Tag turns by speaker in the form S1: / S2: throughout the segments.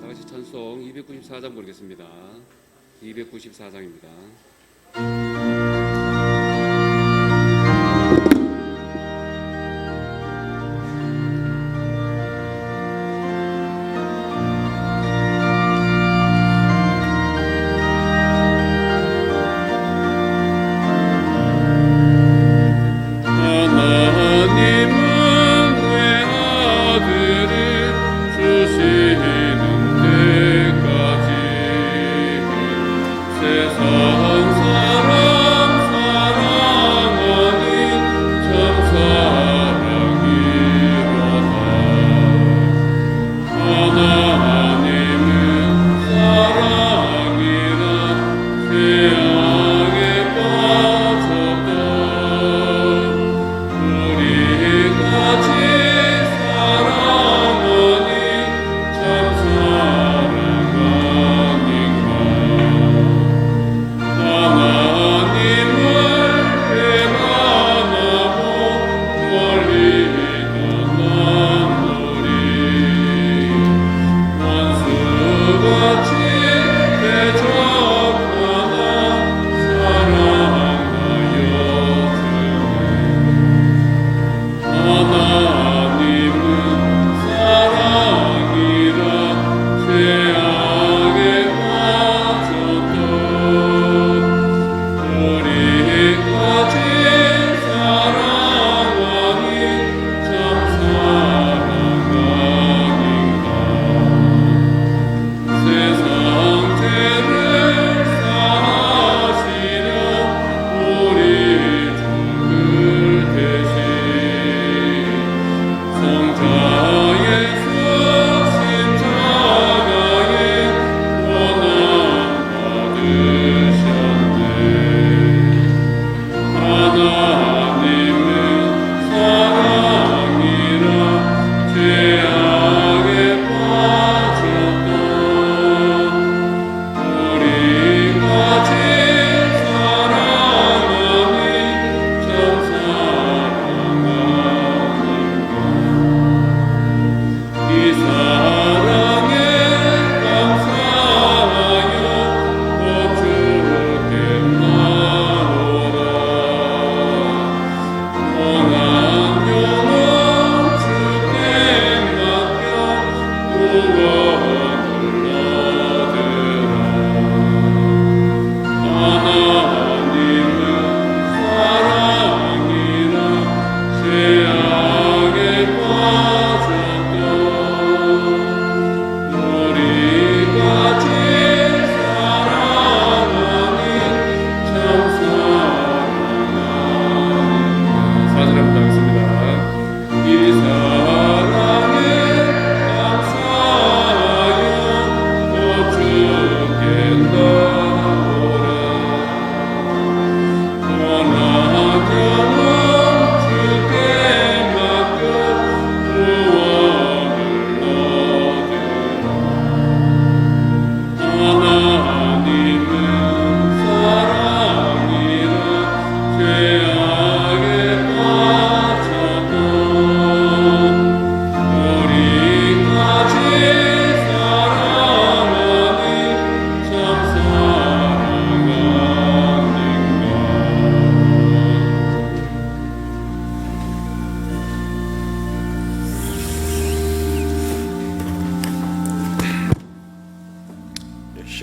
S1: 다 같이 찬송 294장 부르겠습니다. 294장입니다.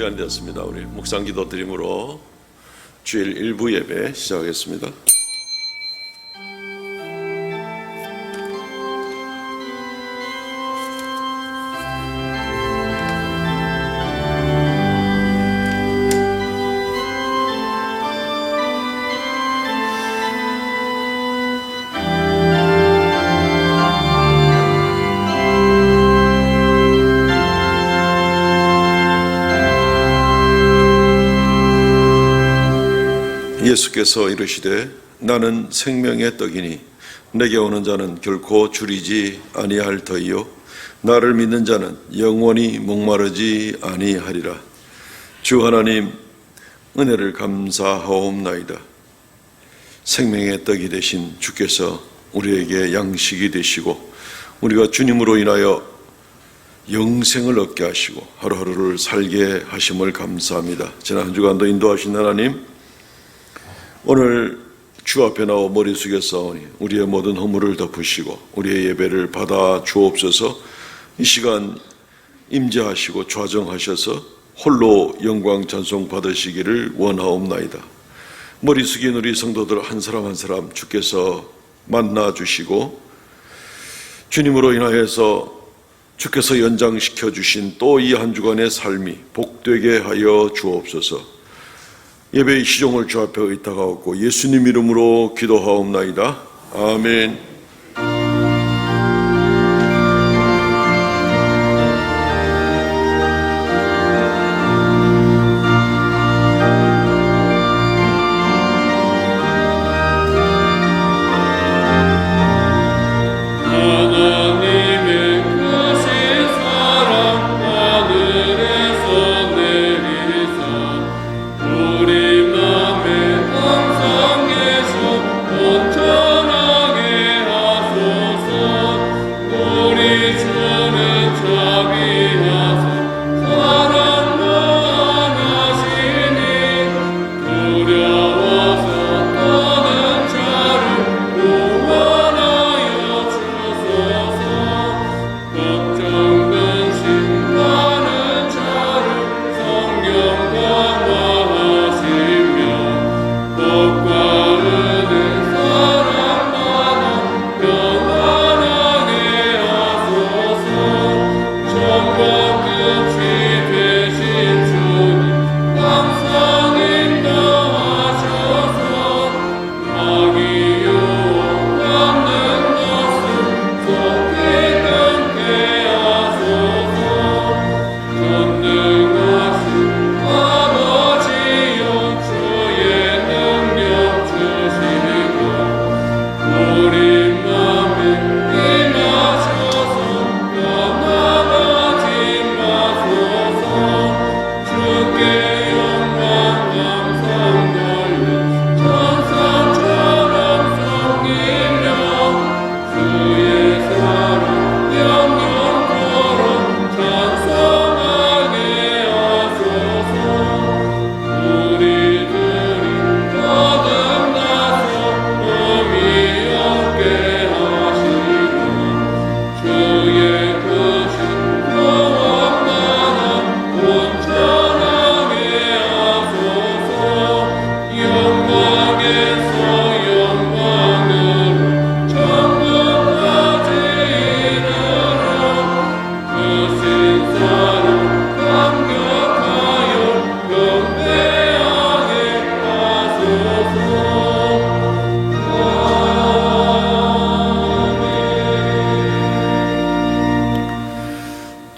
S2: 시간 되었습니다. 우리 묵상기도 드림으로 주일 일부 예배 시작하겠습니다. 예수께서 이르시되 나는 생명의 떡이니 내게 오는 자는 결코 줄이지 아니할 터이요 나를 믿는 자는 영원히 목마르지 아니하리라. 주 하나님 은혜를 감사하옵나이다. 생명의 떡이 되신 주께서 우리에게 양식이 되시고 우리가 주님으로 인하여 영생을 얻게 하시고 하루하루를 살게 하심을 감사합니다. 지난 한 주간도 인도하신 하나님, 오늘 주 앞에 나와 머리 숙였사오니 우리의 모든 허물을 덮으시고 우리의 예배를 받아 주옵소서. 이 시간 임재하시고 좌정하셔서 홀로 영광 찬송 받으시기를 원하옵나이다. 머리 숙인 우리 성도들 한 사람 한 사람 주께서 만나 주시고 주님으로 인하여서 주께서 연장시켜 주신 또 이 한 주간의 삶이 복되게 하여 주옵소서. 예배의 시종을 주 앞에 의탁하옵고 예수님 이름으로 기도하옵나이다. 아멘.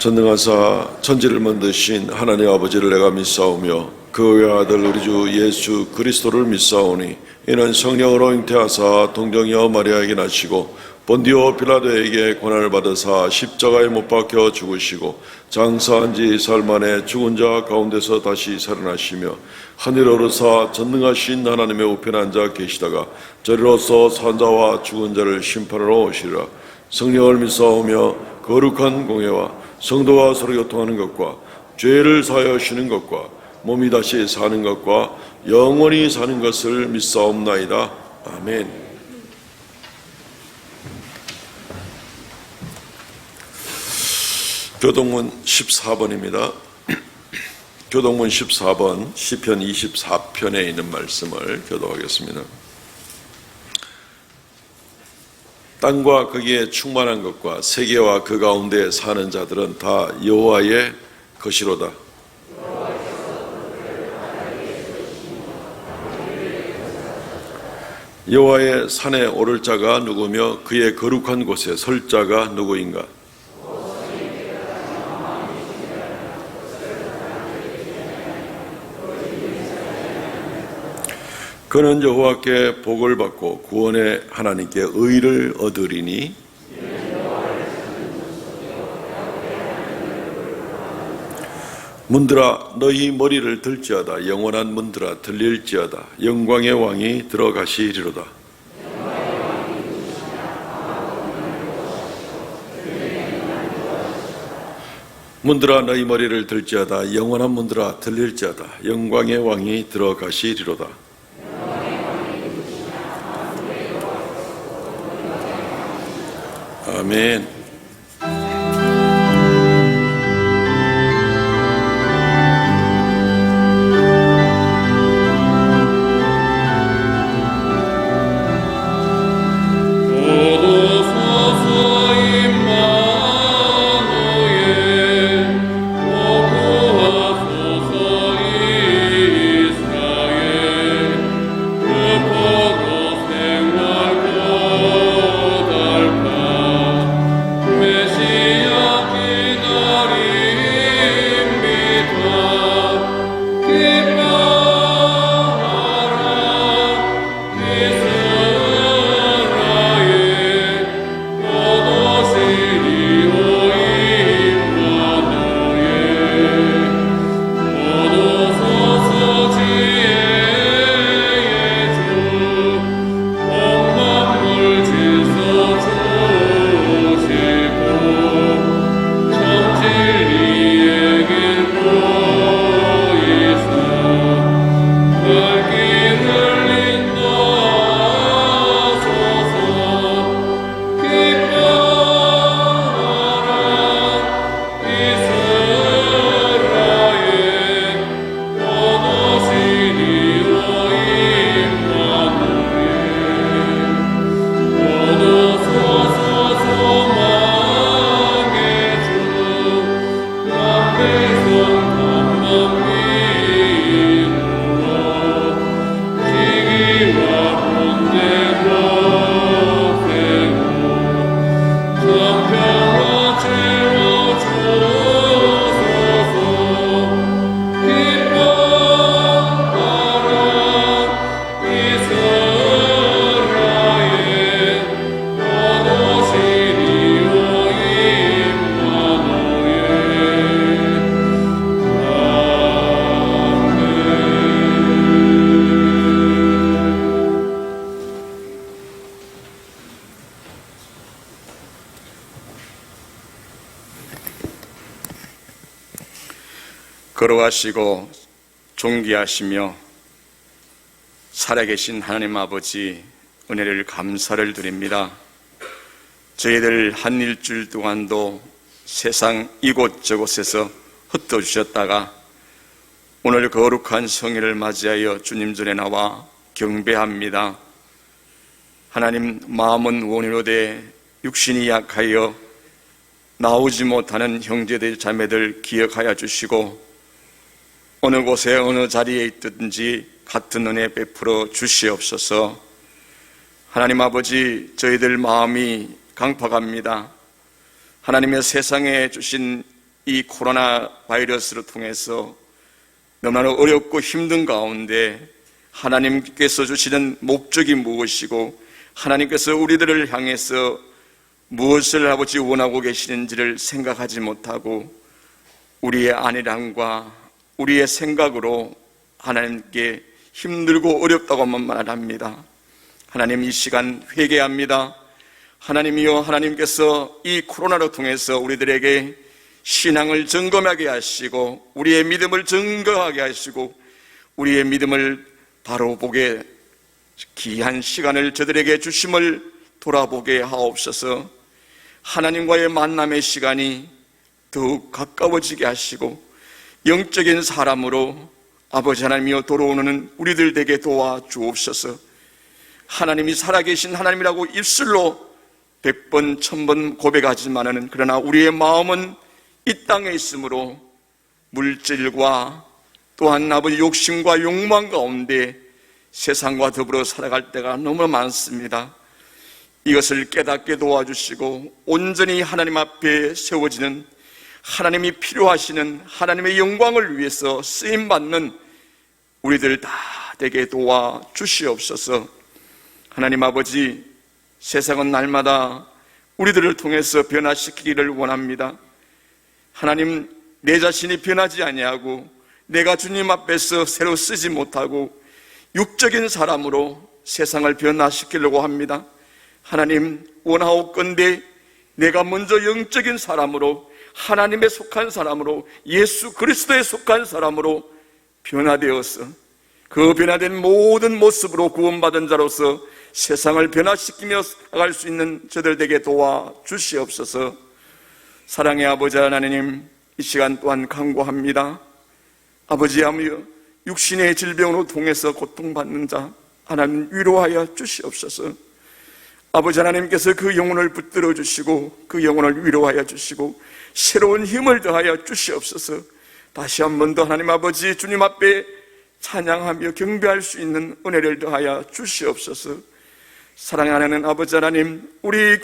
S2: 전능하사 천지를 만드신 하나님 아버지를 내가 믿사오며 그 외아들 우리 주 예수 그리스도를 믿사오니 이는 성령으로 잉태하사 동정녀 마리아에게 나시고 본디오 빌라도에게 고난을 받으사 십자가에 못 박혀 죽으시고 장사한 지 사흘 만에 죽은 자 가운데서 다시 살아나시며 하늘에 오르사 전능하신 하나님의 우편에 앉아 계시다가 저리로서 산자와 죽은 자를 심판하러 오시리라. 성령을 믿사오며 거룩한 공예와 성도와 서로 교통하는 것과 죄를 사하여 쉬는 것과 몸이 다시 사는 것과 영원히 사는 것을 믿사옵나이다. 아멘. 교동문 14번입니다. 교동문 14번 시편 24편에 있는 말씀을 교도하겠습니다. 땅과 거기에 충만한 것과 세계와 그 가운데 사는 자들은 다 여호와의 것이로다. 여호와의 산에 오를 자가 누구며 그의 거룩한 곳에 설 자가 누구인가? 그는 여호와께 복을 받고 구원의 하나님께 의를 얻으리니 문들아 너희 머리를 들지어다. 영원한 문들아 들릴지어다. 영광의 왕이 들어가시리로다. 문들아 너희 머리를 들지어다. 영원한 문들아 들릴지어다. 영광의 왕이 들어가시리로다. 아멘.
S3: 걸어가시고 존귀하시며 살아계신 하나님 아버지 은혜를 감사를 드립니다. 저희들 한 일주일 동안도 세상 이곳저곳에서 흩어주셨다가 오늘 거룩한 성일을 맞이하여 주님 전에 나와 경배합니다. 하나님, 마음은 원이로되 육신이 약하여 나오지 못하는 형제들 자매들 기억하여 주시고 어느 곳에 어느 자리에 있든지 같은 은혜 베풀어 주시옵소서. 하나님 아버지, 저희들 마음이 강팍합니다. 하나님의 세상에 주신 이 코로나 바이러스를 통해서 너무나 어렵고 힘든 가운데 하나님께서 주시는 목적이 무엇이고 하나님께서 우리들을 향해서 무엇을 아버지 원하고 계시는지를 생각하지 못하고 우리의 안일함과 우리의 생각으로 하나님께 힘들고 어렵다고만 말합니다. 하나님, 이 시간 회개합니다. 하나님이여, 하나님께서 이 코로나를 통해서 우리들에게 신앙을 점검하게 하시고 우리의 믿음을 증거하게 하시고 우리의 믿음을 바로 보게 귀한 시간을 저들에게 주심을 돌아보게 하옵소서. 하나님과의 만남의 시간이 더욱 가까워지게 하시고 영적인 사람으로 아버지 하나님이여 돌아오는 우리들 되게 도와주옵소서. 하나님이 살아계신 하나님이라고 입술로 100번 1000번 고백하지만은 그러나 우리의 마음은 이 땅에 있으므로 물질과 또한 아버지 욕심과 욕망 가운데 세상과 더불어 살아갈 때가 너무 많습니다. 이것을 깨닫게 도와주시고 온전히 하나님 앞에 세워지는 하나님이 필요하시는 하나님의 영광을 위해서 쓰임받는 우리들 다 되게 도와주시옵소서. 하나님 아버지, 세상은 날마다 우리들을 통해서 변화시키기를 원합니다. 하나님, 내 자신이 변하지 아니하고 내가 주님 앞에서 새로 쓰지 못하고 육적인 사람으로 세상을 변화시키려고 합니다. 하나님, 원하옵건대 내가 먼저 영적인 사람으로 하나님에 속한 사람으로, 예수 그리스도에 속한 사람으로 변화되어서 그 변화된 모든 모습으로 구원받은 자로서 세상을 변화시키며 나갈 수 있는 저들 되게 도와주시옵소서. 사랑의 아버지 하나님, 이 시간 또한 간구합니다. 아버지하며 육신의 질병으로 통해서 고통받는 자 하나님 위로하여 주시옵소서. 아버지 하나님께서 그 영혼을 붙들어 주시고 그 영혼을 위로하여 주시고 새로운 힘을 더하여 주시옵소서. 다시 한 번 더 하나님 아버지 주님 앞에 찬양하며 경배할 수 있는 은혜를 더하여 주시옵소서. 사랑하는 아버지 하나님, 우리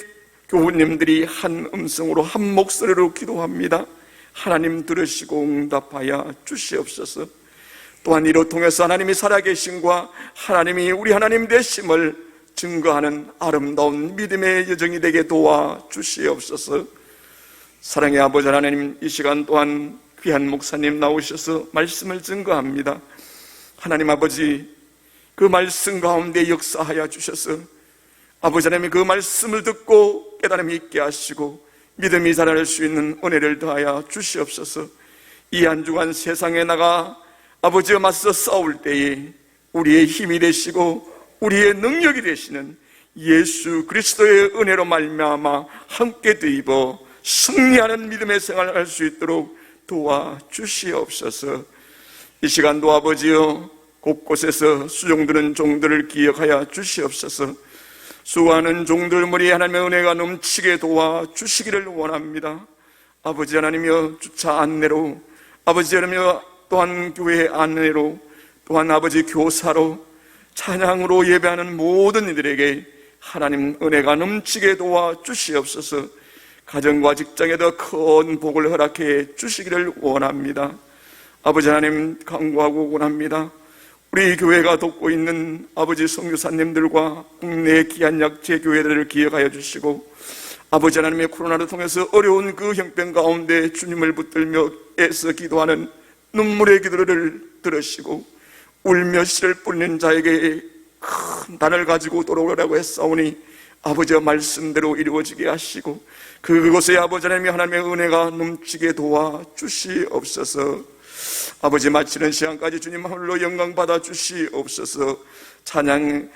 S3: 교우님들이 한 음성으로 한 목소리로 기도합니다. 하나님 들으시고 응답하여 주시옵소서. 또한 이로 통해서 하나님이 살아계심과 하나님이 우리 하나님 되심을 증거하는 아름다운 믿음의 여정이 되게 도와주시옵소서. 사랑의 아버지 하나님, 이 시간 또한 귀한 목사님 나오셔서 말씀을 증거합니다. 하나님 아버지, 그 말씀 가운데 역사하여 주셔서 아버지 하나님이 그 말씀을 듣고 깨달음이 있게 하시고 믿음이 자랄 수 있는 은혜를 더하여 주시옵소서. 이 한 주간 세상에 나가 아버지와 맞서 싸울 때에 우리의 힘이 되시고 우리의 능력이 되시는 예수 그리스도의 은혜로 말미암아 함께 뒤입어 승리하는 믿음의 생활을 할 수 있도록 도와주시옵소서. 이 시간도 아버지여 곳곳에서 수종드는 종들을 기억하여 주시옵소서. 수고하는 종들 머리에 하나님의 은혜가 넘치게 도와주시기를 원합니다. 아버지 하나님이여 주차 안내로, 아버지 하나님이여 또한 교회 안내로, 또한 아버지 교사로, 찬양으로 예배하는 모든 이들에게 하나님 은혜가 넘치게 도와주시옵소서. 가정과 직장에 더 큰 복을 허락해 주시기를 원합니다. 아버지 하나님 간구하고 원합니다. 우리 교회가 돕고 있는 아버지 선교사님들과 국내 귀한 약체 교회들을 기억하여 주시고 아버지 하나님의 코로나를 통해서 어려운 그 형편 가운데 주님을 붙들며 애써 기도하는 눈물의 기도를 들으시고 울며 씨를 뿌리는 자에게 큰 단을 가지고 돌아오라고 했사오니 아버지의 말씀대로 이루어지게 하시고 그곳에 아버지 하나님의 은혜가 넘치게 도와주시옵소서. 아버지 마치는 시간까지 주님 홀로 영광 받아 주시옵소서. 찬양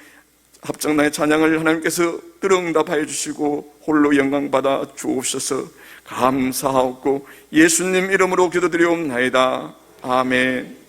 S3: 합정당의 찬양을 하나님께서 들응답하여 주시고 홀로 영광 받아 주옵소서. 감사하옵고 예수님 이름으로 기도드리옵나이다. 아멘.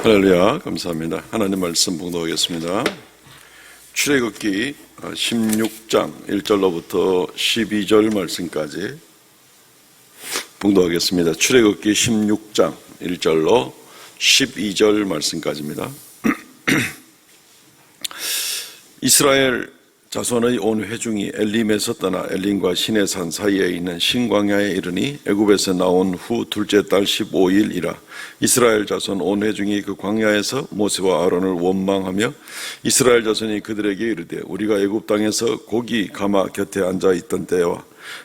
S2: 할렐루야, 감사합니다. 하나님 말씀 봉독하겠습니다. 출애굽기 16장 1절로부터 12절 말씀까지 봉독하겠습니다. 출애굽기 16장 1절로 12절 말씀까지입니다. 이스라엘 자손의 온 회중이 엘림에서 떠나 엘림과 시내산 사이에 있는 신광야에 이르니 애굽에서 나온 후 둘째 달 15일이라. 이스라엘 자손 온 회중이 그 광야에서 모세와 아론을 원망하며 이스라엘 자손이 그들에게 이르되 우리가 애굽 땅에서 고기 가마 곁에 앉아 있던 때와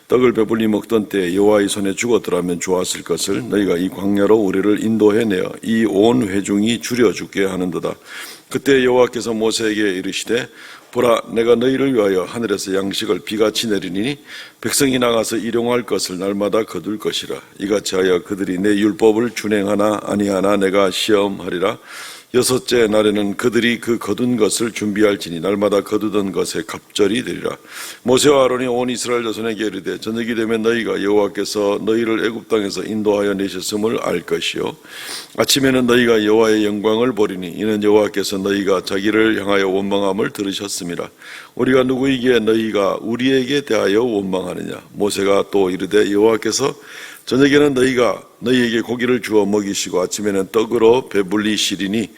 S2: 떡을 배불리 먹던 때에 여호와의 손에 죽었더라면 좋았을 것을 너희가 이 광야로 우리를 인도해내어 이 온 회중이 줄여 죽게 하는도다. 그때 여호와께서 모세에게 이르시되 보라, 내가 너희를 위하여 하늘에서 양식을 비같이 내리니 백성이 나가서 일용할 것을 날마다 거둘 것이라. 이같이 하여 그들이 내 율법을 준행하나 아니하나 내가 시험하리라. 여섯째 날에는 그들이 그 거둔 것을 준비할지니 날마다 거두던 것에 갑절이 되리라. 모세와 아론이 온 이스라엘 자손에게 이르되 저녁이 되면 너희가 여호와께서 너희를 애굽 땅에서 인도하여 내셨음을 알 것이요 아침에는 너희가 여호와의 영광을 보리니 이는 여호와께서 너희가 자기를 향하여 원망함을 들으셨음이라. 우리가 누구이기에 너희가 우리에게 대하여 원망하느냐. 모세가 또 이르되 여호와께서 저녁에는 너희가 너희에게 고기를 주어 먹이시고 아침에는 떡으로 배불리시리니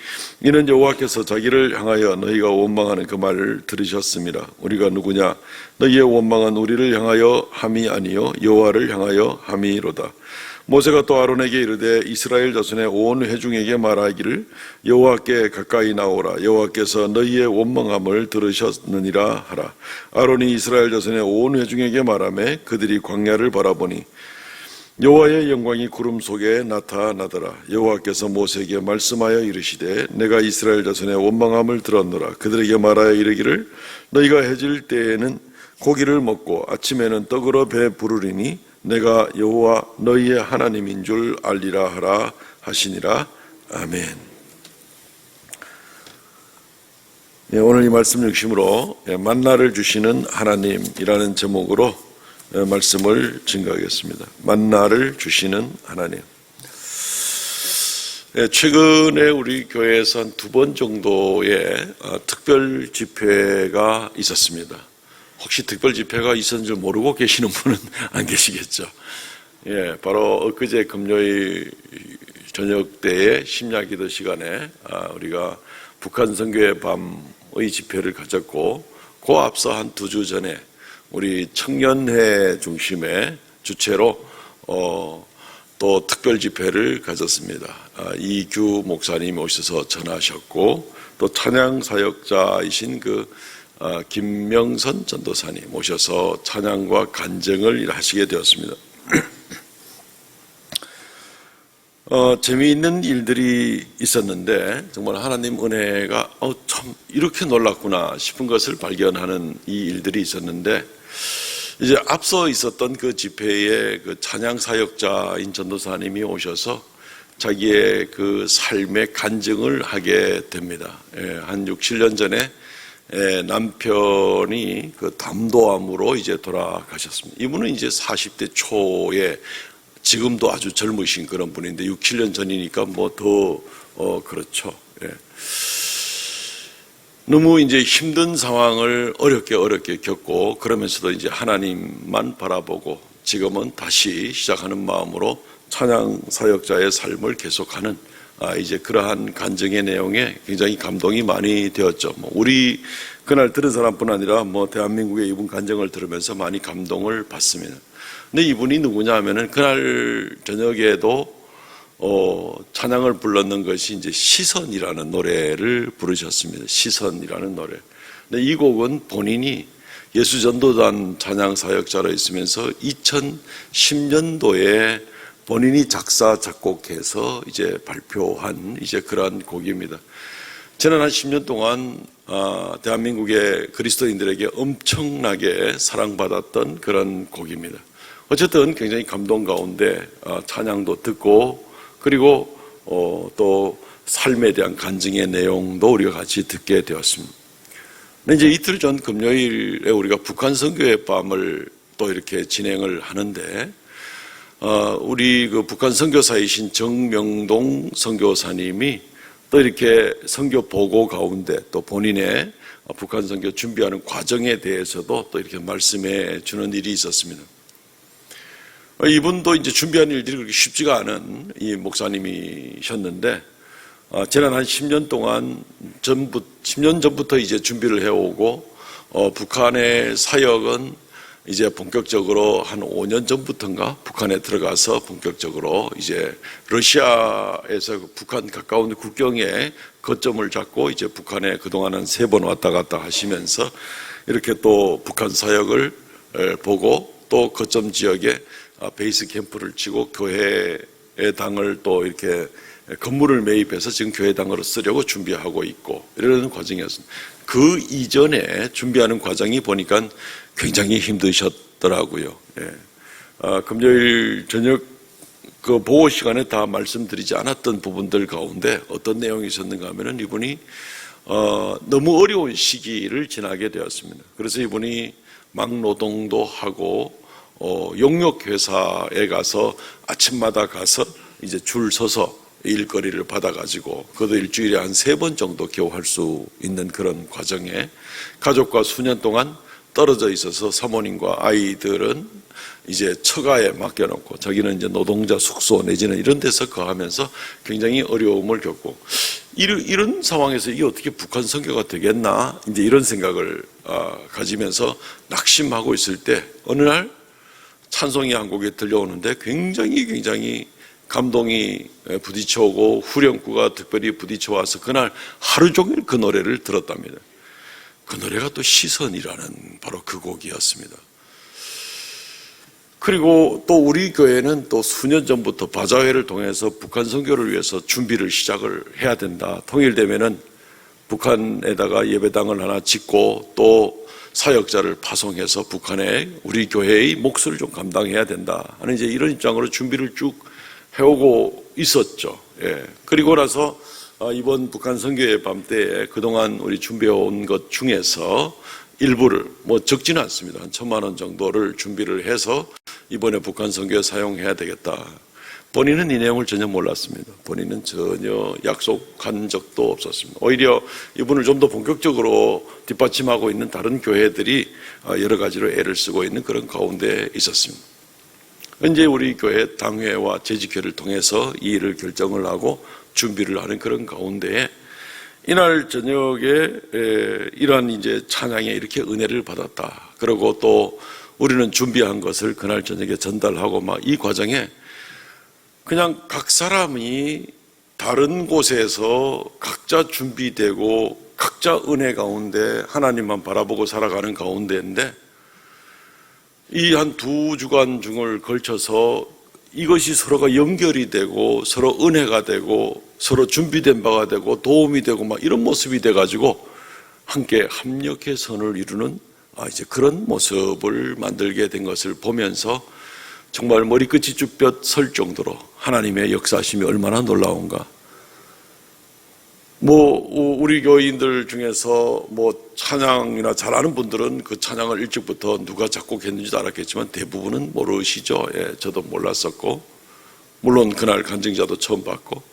S2: 이는 여호와께서 자기를 향하여 너희가 원망하는 그 말을 들으셨습니다. 우리가 누구냐? 너희의 원망은 우리를 향하여 함이 아니요 여호와를 향하여 함이로다. 모세가 또 아론에게 이르되 이스라엘 자손의 온 회중에게 말하기를 여호와께 가까이 나오라. 여호와께서 너희의 원망함을 들으셨느니라 하라. 아론이 이스라엘 자손의 온 회중에게 말하며 그들이 광야를 바라보니 여호와의 영광이 구름 속에 나타나더라. 여호와께서 모세에게 말씀하여 이르시되 내가 이스라엘 자손의 원망함을 들었노라. 그들에게 말하여 이르기를 너희가 해질 때에는 고기를 먹고 아침에는 떡으로 배 부르리니 내가 여호와 너희의 하나님인 줄 알리라 하라 하시니라. 아멘. 오늘 이 말씀 중심으로 만나를 주시는 하나님이라는 제목으로 말씀을 증거하겠습니다. 만나를 주시는 하나님. 최근에 우리 교회에서 한 2번 정도의 특별 집회가 있었습니다. 혹시 특별 집회가 있었는 줄 모르고 계시는 분은 안 계시겠죠. 바로 엊그제 금요일 저녁 때의 심야기도 시간에 우리가 북한 선교의 밤의 집회를 가졌고 그 앞서 한 2주 전에 우리 청년회 중심의 주체로 또 특별 집회를 가졌습니다. 이규 목사님이 오셔서 전하셨고 또 찬양 사역자이신 김명선 전도사님 오셔서 찬양과 간증을 하시게 되었습니다. 재미있는 일들이 있었는데 정말 하나님 은혜가 참 이렇게 놀랐구나 싶은 것을 발견하는 이 일들이 있었는데 이제 앞서 있었던 그 집회에 그 찬양 사역자인 전도사님이 오셔서 자기의 그 삶의 간증을 하게 됩니다. 한 6, 7년 전에 남편이 그 담도암으로 이제 돌아가셨습니다. 이분은 이제 40대 초에 지금도 아주 젊으신 그런 분인데 6, 7년 전이니까 뭐 더 그렇죠. 너무 이제 힘든 상황을 어렵게 겪고 그러면서도 이제 하나님만 바라보고 지금은 다시 시작하는 마음으로 찬양 사역자의 삶을 계속하는 이제 그러한 간증의 내용에 굉장히 감동이 많이 되었죠. 우리 그날 들은 사람뿐 아니라 대한민국의 이분 간증을 들으면서 많이 감동을 받습니다. 근데 이분이 누구냐 하면은 그날 저녁에도 찬양을 불렀는 것이 이제 시선이라는 노래를 부르셨습니다. 시선이라는 노래. 근데 이 곡은 본인이 예수전도단 찬양 사역자로 있으면서 2010년도에 본인이 작사 작곡해서 이제 발표한 이제 그러한 곡입니다. 지난 한 10년 동안 대한민국의 그리스도인들에게 엄청나게 사랑받았던 그런 곡입니다. 어쨌든 굉장히 감동 가운데 찬양도 듣고 그리고 또 삶에 대한 간증의 내용도 우리가 같이 듣게 되었습니다. 근데 이제 이틀 전 금요일에 우리가 북한 선교의 밤을 또 이렇게 진행을 하는데 우리 그 북한 선교사이신 정명동 선교사님이 또 이렇게 선교 보고 가운데 또 본인의 북한 선교 준비하는 과정에 대해서도 또 이렇게 말씀해 주는 일이 있었습니다. 이분도 이제 준비하는 일들이 그렇게 쉽지가 않은 이 목사님이셨는데, 지난 한 10년 동안 10년 전부터 이제 준비를 해오고, 북한의 사역은 이제 본격적으로 한 5년 전부터인가 북한에 들어가서 본격적으로 이제 러시아에서 북한 가까운 국경에 거점을 잡고 이제 북한에 그동안은 3번 왔다 갔다 하시면서 이렇게 또 북한 사역을 보고 또 거점 지역에 베이스 캠프를 치고 교회의 당을 또 이렇게 건물을 매입해서 지금 교회당으로 쓰려고 준비하고 있고 이런 과정이었습니다. 그 이전에 준비하는 과정이 보니까 굉장히 힘드셨더라고요. 금요일 저녁 그 보호 시간에 다 말씀드리지 않았던 부분들 가운데 어떤 내용이 있었는가 하면은 이분이 너무 어려운 시기를 지나게 되었습니다. 그래서 이분이 막노동도 하고 용역 회사에 가서 아침마다 가서 이제 줄 서서 일거리를 받아가지고 그것도 일주일에 한 3번 정도 겨우 할 수 있는 그런 과정에 가족과 수년 동안 떨어져 있어서 사모님과 아이들은 이제 처가에 맡겨놓고 자기는 이제 노동자 숙소 내지는 이런 데서 거하면서 굉장히 어려움을 겪고 이런 상황에서 이게 어떻게 북한 선교가 되겠나 이제 이런 생각을 가지면서 낙심하고 있을 때 어느 날 찬송이 한 곡이 들려오는데 굉장히 감동이 부딪혀오고 후렴구가 특별히 부딪혀와서 그날 하루 종일 그 노래를 들었답니다. 그 노래가 또 시선이라는 바로 그 곡이었습니다. 그리고 또 우리 교회는 또 수년 전부터 바자회를 통해서 북한 선교를 위해서 준비를 시작을 해야 된다. 통일되면은 북한에다가 예배당을 하나 짓고 또 사역자를 파송해서 북한에 우리 교회의 몫을 좀 감당해야 된다 하는 이제 이런 입장으로 준비를 쭉 해오고 있었죠. 그리고 나서 이번 북한 선교의 밤 때에 그동안 우리 준비해온 것 중에서 일부를 적지는 않습니다. 한 1,000만 원 정도를 준비를 해서 이번에 북한 선교에 사용해야 되겠다. 본인은 이 내용을 전혀 몰랐습니다. 본인은 전혀 약속한 적도 없었습니다. 오히려 이분을 좀 더 본격적으로 뒷받침하고 있는 다른 교회들이 여러 가지로 애를 쓰고 있는 그런 가운데 있었습니다. 현재 우리 교회 당회와 재직회를 통해서 이 일을 결정을 하고 준비를 하는 그런 가운데에 이날 저녁에 이러한 이제 찬양에 이렇게 은혜를 받았다. 그리고 또 우리는 준비한 것을 그날 저녁에 전달하고 막 이 과정에 그냥 각 사람이 다른 곳에서 각자 준비되고 각자 은혜 가운데 하나님만 바라보고 살아가는 가운데인데 이 한 2주간 중을 걸쳐서 이것이 서로가 연결이 되고 서로 은혜가 되고 서로 준비된 바가 되고 도움이 되고 막 이런 모습이 돼가지고 함께 합력의 선을 이루는 이제 그런 모습을 만들게 된 것을 보면서 정말 머리끝이 쭈뼛 설 정도로 하나님의 역사심이 얼마나 놀라운가. 우리 교인들 중에서 찬양이나 잘 아는 분들은 그 찬양을 일찍부터 누가 작곡했는지도 알았겠지만 대부분은 모르시죠. 저도 몰랐었고, 물론 그날 간증자도 처음 봤고,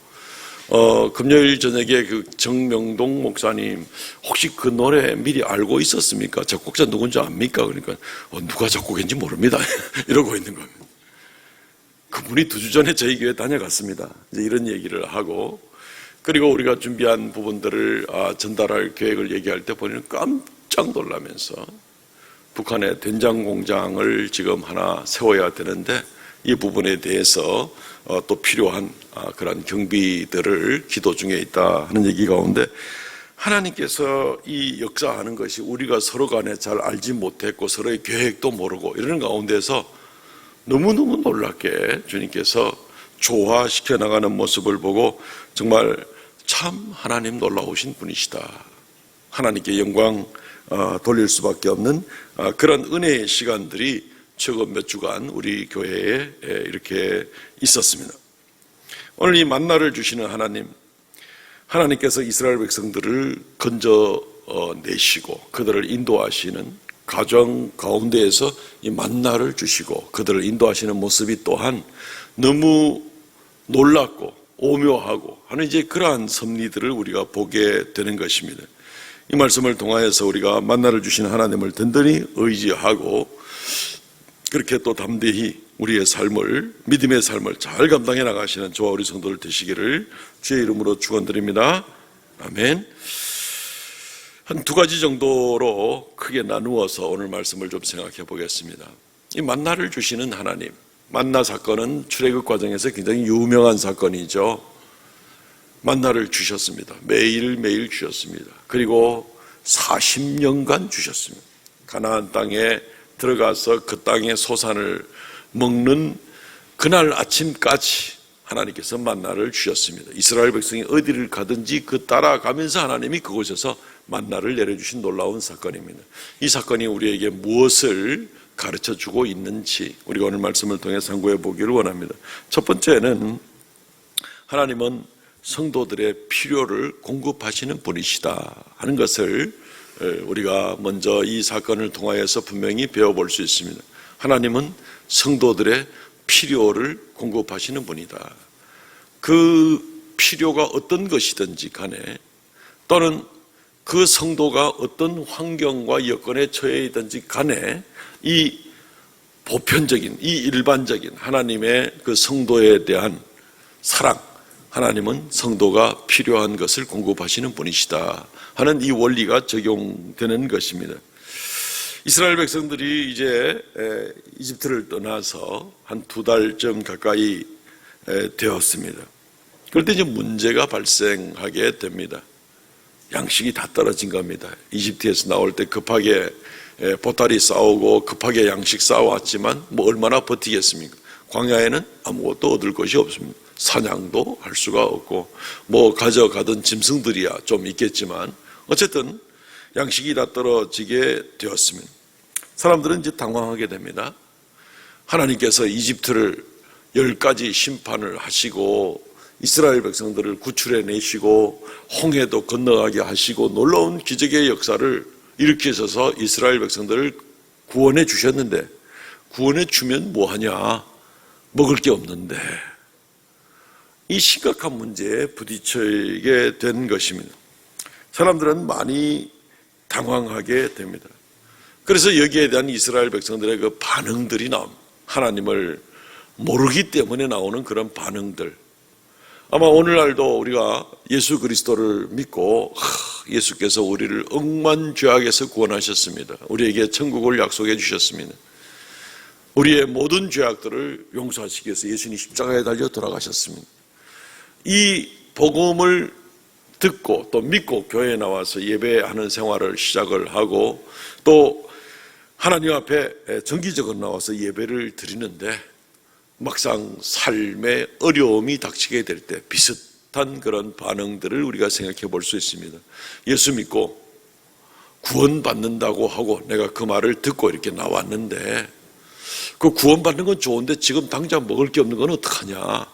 S2: 금요일 저녁에 그 정명동 목사님 혹시 그 노래 미리 알고 있었습니까? 작곡자 누군지 압니까? 그러니까 누가 작곡했는지 모릅니다. 이러고 있는 겁니다. 그분이 2주 전에 저희 교회 다녀갔습니다. 이제 이런 얘기를 하고, 그리고 우리가 준비한 부분들을 전달할 계획을 얘기할 때 본인은 깜짝 놀라면서 북한의 된장 공장을 지금 하나 세워야 되는데 이 부분에 대해서 또 필요한 그런 경비들을 기도 중에 있다 하는 얘기 가운데 하나님께서 이 역사하는 것이 우리가 서로 간에 잘 알지 못했고 서로의 계획도 모르고 이러는 가운데서 너무너무 놀랍게 주님께서 조화시켜 나가는 모습을 보고 정말 참 하나님 놀라우신 분이시다. 하나님께 영광 돌릴 수밖에 없는 그런 은혜의 시간들이 최근 몇 주간 우리 교회에 이렇게 있었습니다. 오늘 이 만나를 주시는 하나님께서 이스라엘 백성들을 건져내시고 그들을 인도하시는 가정 가운데에서 이 만나를 주시고 그들을 인도하시는 모습이 또한 너무 놀랍고 오묘하고 하는 이제 그러한 섭리들을 우리가 보게 되는 것입니다. 이 말씀을 통하여서 우리가 만나를 주시는 하나님을 든든히 의지하고 그렇게 또 담대히 우리의 삶을, 믿음의 삶을 잘 감당해 나가시는 저와 우리 성도들 되시기를 주의 이름으로 축원드립니다. 아멘. 한 두 가지 정도로 크게 나누어서 오늘 말씀을 좀 생각해 보겠습니다. 이 만나를 주시는 하나님, 만나 사건은 출애굽 과정에서 굉장히 유명한 사건이죠. 만나를 주셨습니다. 매일매일 주셨습니다. 그리고 40년간 주셨습니다. 가나안 땅에 들어가서 그 땅의 소산을 먹는 그날 아침까지 하나님께서 만나를 주셨습니다. 이스라엘 백성이 어디를 가든지 그 따라가면서 하나님이 그곳에서 만나를 내려주신 놀라운 사건입니다. 이 사건이 우리에게 무엇을 가르쳐주고 있는지 우리가 오늘 말씀을 통해 상고해 보기를 원합니다. 첫 번째는 하나님은 성도들의 필요를 공급하시는 분이시다 하는 것을 우리가 먼저 이 사건을 통하여서 분명히 배워볼 수 있습니다. 하나님은 성도들의 필요를 공급하시는 분이다. 그 필요가 어떤 것이든지 간에 또는 그 성도가 어떤 환경과 여건에 처해 있든지 간에 이 보편적인, 이 일반적인 하나님의 그 성도에 대한 사랑, 하나님은 성도가 필요한 것을 공급하시는 분이시다 하는 이 원리가 적용되는 것입니다. 이스라엘 백성들이 이제 이집트를 떠나서 한 2달쯤 가까이 되었습니다. 그럴 때 이제 문제가 발생하게 됩니다. 양식이 다 떨어진 겁니다. 이집트에서 나올 때 급하게 보따리 싸우고 급하게 양식 싸워왔지만 뭐 얼마나 버티겠습니까? 광야에는 아무것도 얻을 것이 없습니다. 사냥도 할 수가 없고 뭐 가져가던 짐승들이야 좀 있겠지만 어쨌든 양식이 다 떨어지게 되었습니다. 사람들은 이제 당황하게 됩니다. 하나님께서 이집트를 10가지 심판을 하시고 이스라엘 백성들을 구출해 내시고 홍해도 건너가게 하시고 놀라운 기적의 역사를 일으키셔서 이스라엘 백성들을 구원해 주셨는데 구원해 주면 뭐하냐? 먹을 게 없는데 이 심각한 문제에 부딪히게 된 것입니다. 사람들은 많이 당황하게 됩니다. 그래서 여기에 대한 이스라엘 백성들의 그 반응들이 나옵니다. 하나님을 모르기 때문에 나오는 그런 반응들. 아마 오늘날도 우리가 예수 그리스도를 믿고 예수께서 우리를 억만죄악에서 구원하셨습니다. 우리에게 천국을 약속해 주셨습니다. 우리의 모든 죄악들을 용서하시기 위해서 예수님이 십자가에 달려 돌아가셨습니다. 이 복음을 듣고 또 믿고 교회에 나와서 예배하는 생활을 시작을 하고 또 하나님 앞에 정기적으로 나와서 예배를 드리는데 막상 삶에 어려움이 닥치게 될 때 비슷한 그런 반응들을 우리가 생각해 볼 수 있습니다. 예수 믿고 구원받는다고 하고 내가 그 말을 듣고 이렇게 나왔는데 그 구원받는 건 좋은데 지금 당장 먹을 게 없는 건 어떡하냐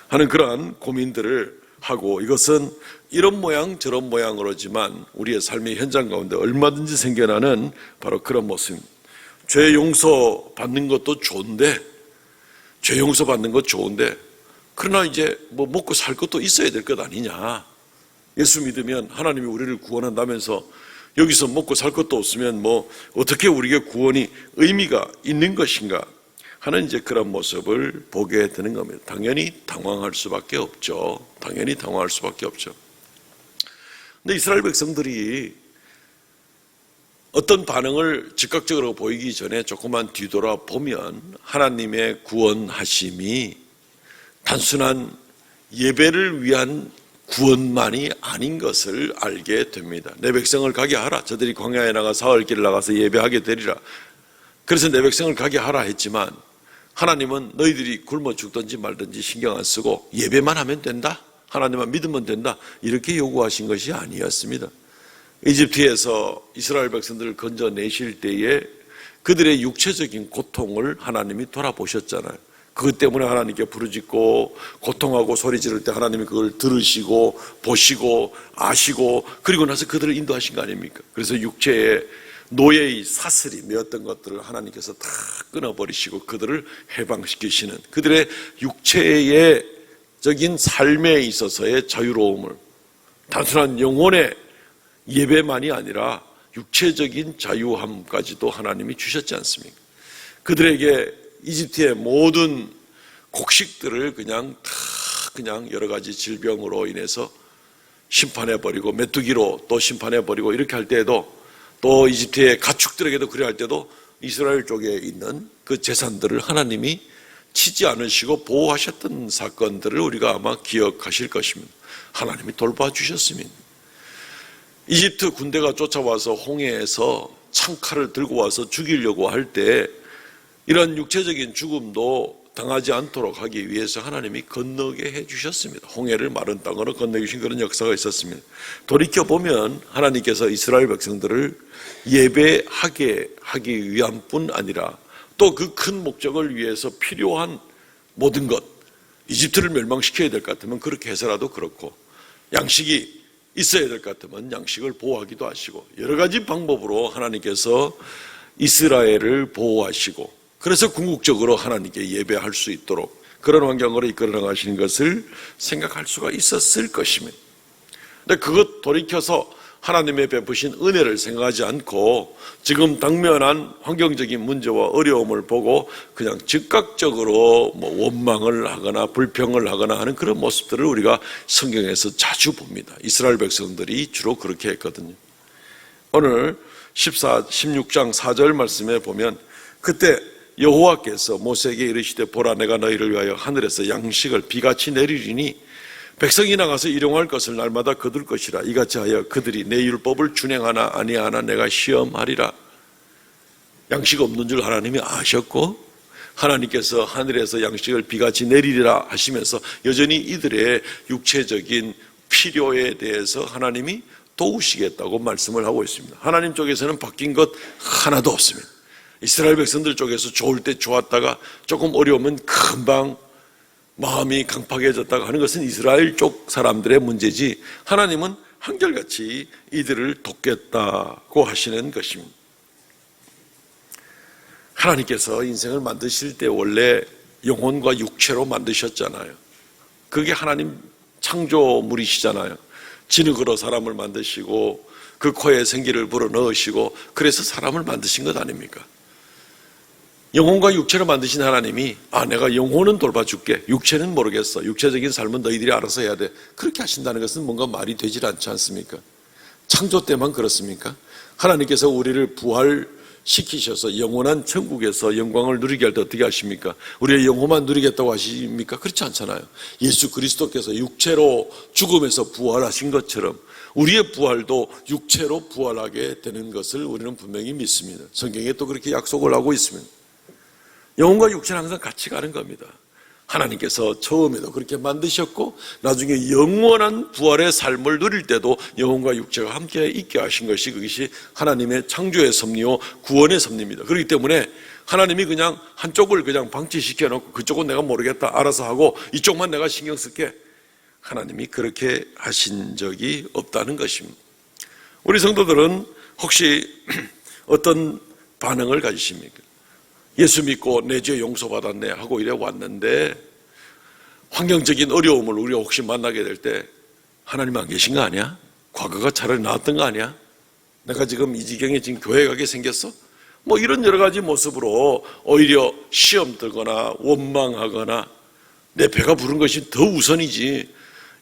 S2: 하는 그러한 고민들을 하고 이것은 이런 모양 저런 모양으로지만 우리의 삶의 현장 가운데 얼마든지 생겨나는 바로 그런 모습입니다. 죄 용서 받는 것도 좋은데 죄 용서 받는 것 좋은데 그러나 이제 뭐 먹고 살 것도 있어야 될 것 아니냐. 예수 믿으면 하나님이 우리를 구원한다면서 여기서 먹고 살 것도 없으면 뭐 어떻게 우리에게 구원이 의미가 있는 것인가 하는 이제 그런 모습을 보게 되는 겁니다. 당연히 당황할 수밖에 없죠. 당연히 당황할 수밖에 없죠. 근데 이스라엘 백성들이 어떤 반응을 즉각적으로 보이기 전에 조금만 뒤돌아보면 하나님의 구원하심이 단순한 예배를 위한 구원만이 아닌 것을 알게 됩니다. 내 백성을 가게 하라. 저들이 광야에 나가 사흘길을 나가서 예배하게 되리라. 그래서 내 백성을 가게 하라 했지만 하나님은 너희들이 굶어 죽든지 말든지 신경 안 쓰고 예배만 하면 된다. 하나님만 믿으면 된다. 이렇게 요구하신 것이 아니었습니다. 이집트에서 이스라엘 백성들을 건져내실 때에 그들의 육체적인 고통을 하나님이 돌아보셨잖아요. 그것 때문에 하나님께 부르짖고 고통하고 소리 지를 때 하나님이 그걸 들으시고 보시고 아시고 그리고 나서 그들을 인도하신 거 아닙니까? 그래서 육체의 노예의 사슬이 메었던 것들을 하나님께서 다 끊어버리시고 그들을 해방시키시는 그들의 육체의 육체적인 삶에 있어서의 자유로움을, 단순한 영혼의 예배만이 아니라 육체적인 자유함까지도 하나님이 주셨지 않습니까? 그들에게 이집트의 모든 곡식들을 그냥 여러 가지 질병으로 인해서 심판해버리고 메뚜기로 또 심판해버리고 이렇게 할 때에도, 또 이집트의 가축들에게도 그래 할 때도 이스라엘 쪽에 있는 그 재산들을 하나님이 치지 않으시고 보호하셨던 사건들을 우리가 아마 기억하실 것입니다. 하나님이 돌봐주셨습니다. 이집트 군대가 쫓아와서 홍해에서 창칼을 들고 와서 죽이려고 할 때 이런 육체적인 죽음도 당하지 않도록 하기 위해서 하나님이 건너게 해주셨습니다. 홍해를 마른 땅으로 건너주신 그런 역사가 있었습니다. 돌이켜보면 하나님께서 이스라엘 백성들을 예배하게 하기 위함 뿐 아니라 또 그 큰 목적을 위해서 필요한 모든 것, 이집트를 멸망시켜야 될 것 같으면 그렇게 해서라도 그렇고, 양식이 있어야 될 것 같으면 양식을 보호하기도 하시고, 여러 가지 방법으로 하나님께서 이스라엘을 보호하시고, 그래서 궁극적으로 하나님께 예배할 수 있도록 그런 환경으로 이끌어 나가시는 것을 생각할 수가 있었을 것입니다. 근데 그것 돌이켜서 하나님의 베푸신 은혜를 생각하지 않고 지금 당면한 환경적인 문제와 어려움을 보고 그냥 즉각적으로 원망을 하거나 불평을 하거나 하는 그런 모습들을 우리가 성경에서 자주 봅니다. 이스라엘 백성들이 주로 그렇게 했거든요. 오늘 16장 4절 말씀에 보면, 그때 여호와께서 모세에게 이르시되 보라, 내가 너희를 위하여 하늘에서 양식을 비같이 내리리니 백성이 나가서 일용할 것을 날마다 거둘 것이라. 이같이 하여 그들이 내 율법을 준행하나 아니하나 내가 시험하리라. 양식 없는 줄 하나님이 아셨고, 하나님께서 하늘에서 양식을 비같이 내리리라 하시면서 여전히 이들의 육체적인 필요에 대해서 하나님이 도우시겠다고 말씀을 하고 있습니다. 하나님 쪽에서는 바뀐 것 하나도 없습니다. 이스라엘 백성들 쪽에서 좋을 때 좋았다가 조금 어려우면 금방 마음이 강팍해졌다가 하는 것은 이스라엘 쪽 사람들의 문제지, 하나님은 한결같이 이들을 돕겠다고 하시는 것입니다. 하나님께서 인생을 만드실 때 원래 영혼과 육체로 만드셨잖아요. 그게 하나님 창조물이시잖아요. 진흙으로 사람을 만드시고 그 코에 생기를 불어넣으시고 그래서 사람을 만드신 것 아닙니까? 영혼과 육체로 만드신 하나님이 내가 영혼은 돌봐줄게, 육체는 모르겠어, 육체적인 삶은 너희들이 알아서 해야 돼, 그렇게 하신다는 것은 뭔가 말이 되질 않지 않습니까? 창조 때만 그렇습니까? 하나님께서 우리를 부활시키셔서 영원한 천국에서 영광을 누리게 할 때 어떻게 하십니까? 우리의 영혼만 누리겠다고 하십니까? 그렇지 않잖아요. 예수 그리스도께서 육체로 죽음에서 부활하신 것처럼 우리의 부활도 육체로 부활하게 되는 것을 우리는 분명히 믿습니다. 성경에 또 그렇게 약속을 하고 있습니다. 영혼과 육체는 항상 같이 가는 겁니다. 하나님께서 처음에도 그렇게 만드셨고 나중에 영원한 부활의 삶을 누릴 때도 영혼과 육체가 함께 있게 하신 것이, 그것이 하나님의 창조의 섭리요 구원의 섭리입니다. 그렇기 때문에 하나님이 그냥 한쪽을 그냥 방치시켜 놓고 그쪽은 내가 모르겠다, 알아서 하고 이쪽만 내가 신경 쓸게, 하나님이 그렇게 하신 적이 없다는 것입니다. 우리 성도들은 혹시 어떤 반응을 가지십니까? 예수 믿고 내 죄 용서받았네 하고 이래 왔는데 환경적인 어려움을 우리가 혹시 만나게 될 때 하나님 안 계신 거 아니야? 과거가 차라리 나았던 거 아니야? 내가 지금 이 지경에 지금 교회 가게 생겼어? 이런 여러 가지 모습으로 오히려 시험 들거나 원망하거나 내 배가 부른 것이 더 우선이지,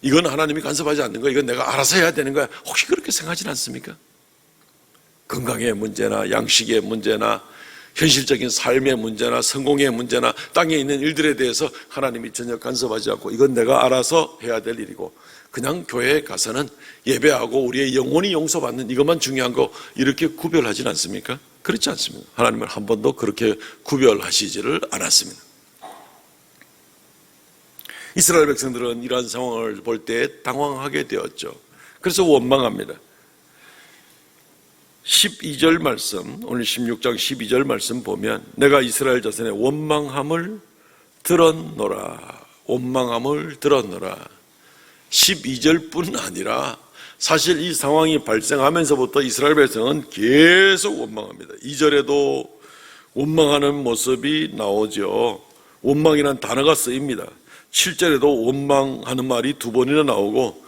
S2: 이건 하나님이 간섭하지 않는 거야, 이건 내가 알아서 해야 되는 거야, 혹시 그렇게 생각하지 않습니까? 건강의 문제나 양식의 문제나 현실적인 삶의 문제나 성공의 문제나 땅에 있는 일들에 대해서 하나님이 전혀 간섭하지 않고 이건 내가 알아서 해야 될 일이고, 그냥 교회에 가서는 예배하고 우리의 영혼이 용서받는 이것만 중요한 거, 이렇게 구별하진 않습니까? 그렇지 않습니다. 하나님은 한 번도 그렇게 구별하시지를 않았습니다. 이스라엘 백성들은 이러한 상황을 볼 때 당황하게 되었죠. 그래서 원망합니다. 12절 말씀, 오늘 16장 12절 말씀 보면 내가 이스라엘 자손의 원망함을 들었노라, 원망함을 들었노라. 12절뿐 아니라 사실 이 상황이 발생하면서부터 이스라엘 백성은 계속 원망합니다. 2절에도 원망하는 모습이 나오죠. 원망이라는 단어가 쓰입니다. 7절에도 원망하는 말이 2번이나 나오고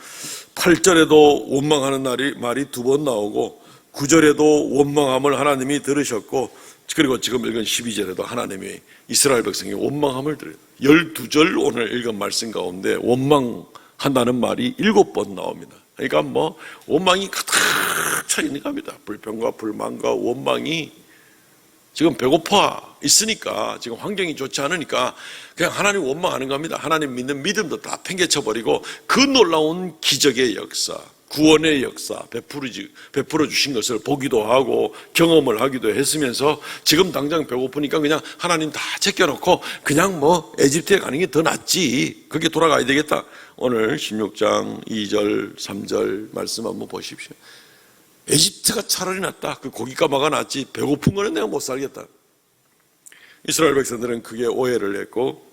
S2: 8절에도 원망하는 말이 2번 나오고 9절에도 원망함을 하나님이 들으셨고 그리고 지금 읽은 12절에도 하나님이 이스라엘 백성의 원망함을 들어요. 12절 오늘 읽은 말씀 가운데 원망한다는 말이 7번 나옵니다. 그러니까 원망이 가득 차 있는 겁니다. 불평과 불만과 원망이 지금 배고파 있으니까 지금 환경이 좋지 않으니까 그냥 하나님 원망하는 겁니다. 하나님 믿는 믿음도 다 팽개쳐버리고 그 놀라운 기적의 역사, 구원의 역사 베풀어 주신 것을 보기도 하고 경험을 하기도 했으면서 지금 당장 배고프니까 그냥 하나님 다 제껴놓고 그냥 에집트에 가는 게 더 낫지, 그게 돌아가야 되겠다. 오늘 16장 2절 3절 말씀 한번 보십시오. 에집트가 차라리 낫다. 그 고깃가마가 낫지 배고픈 거는 내가 못 살겠다. 이스라엘 백성들은 크게 오해를 했고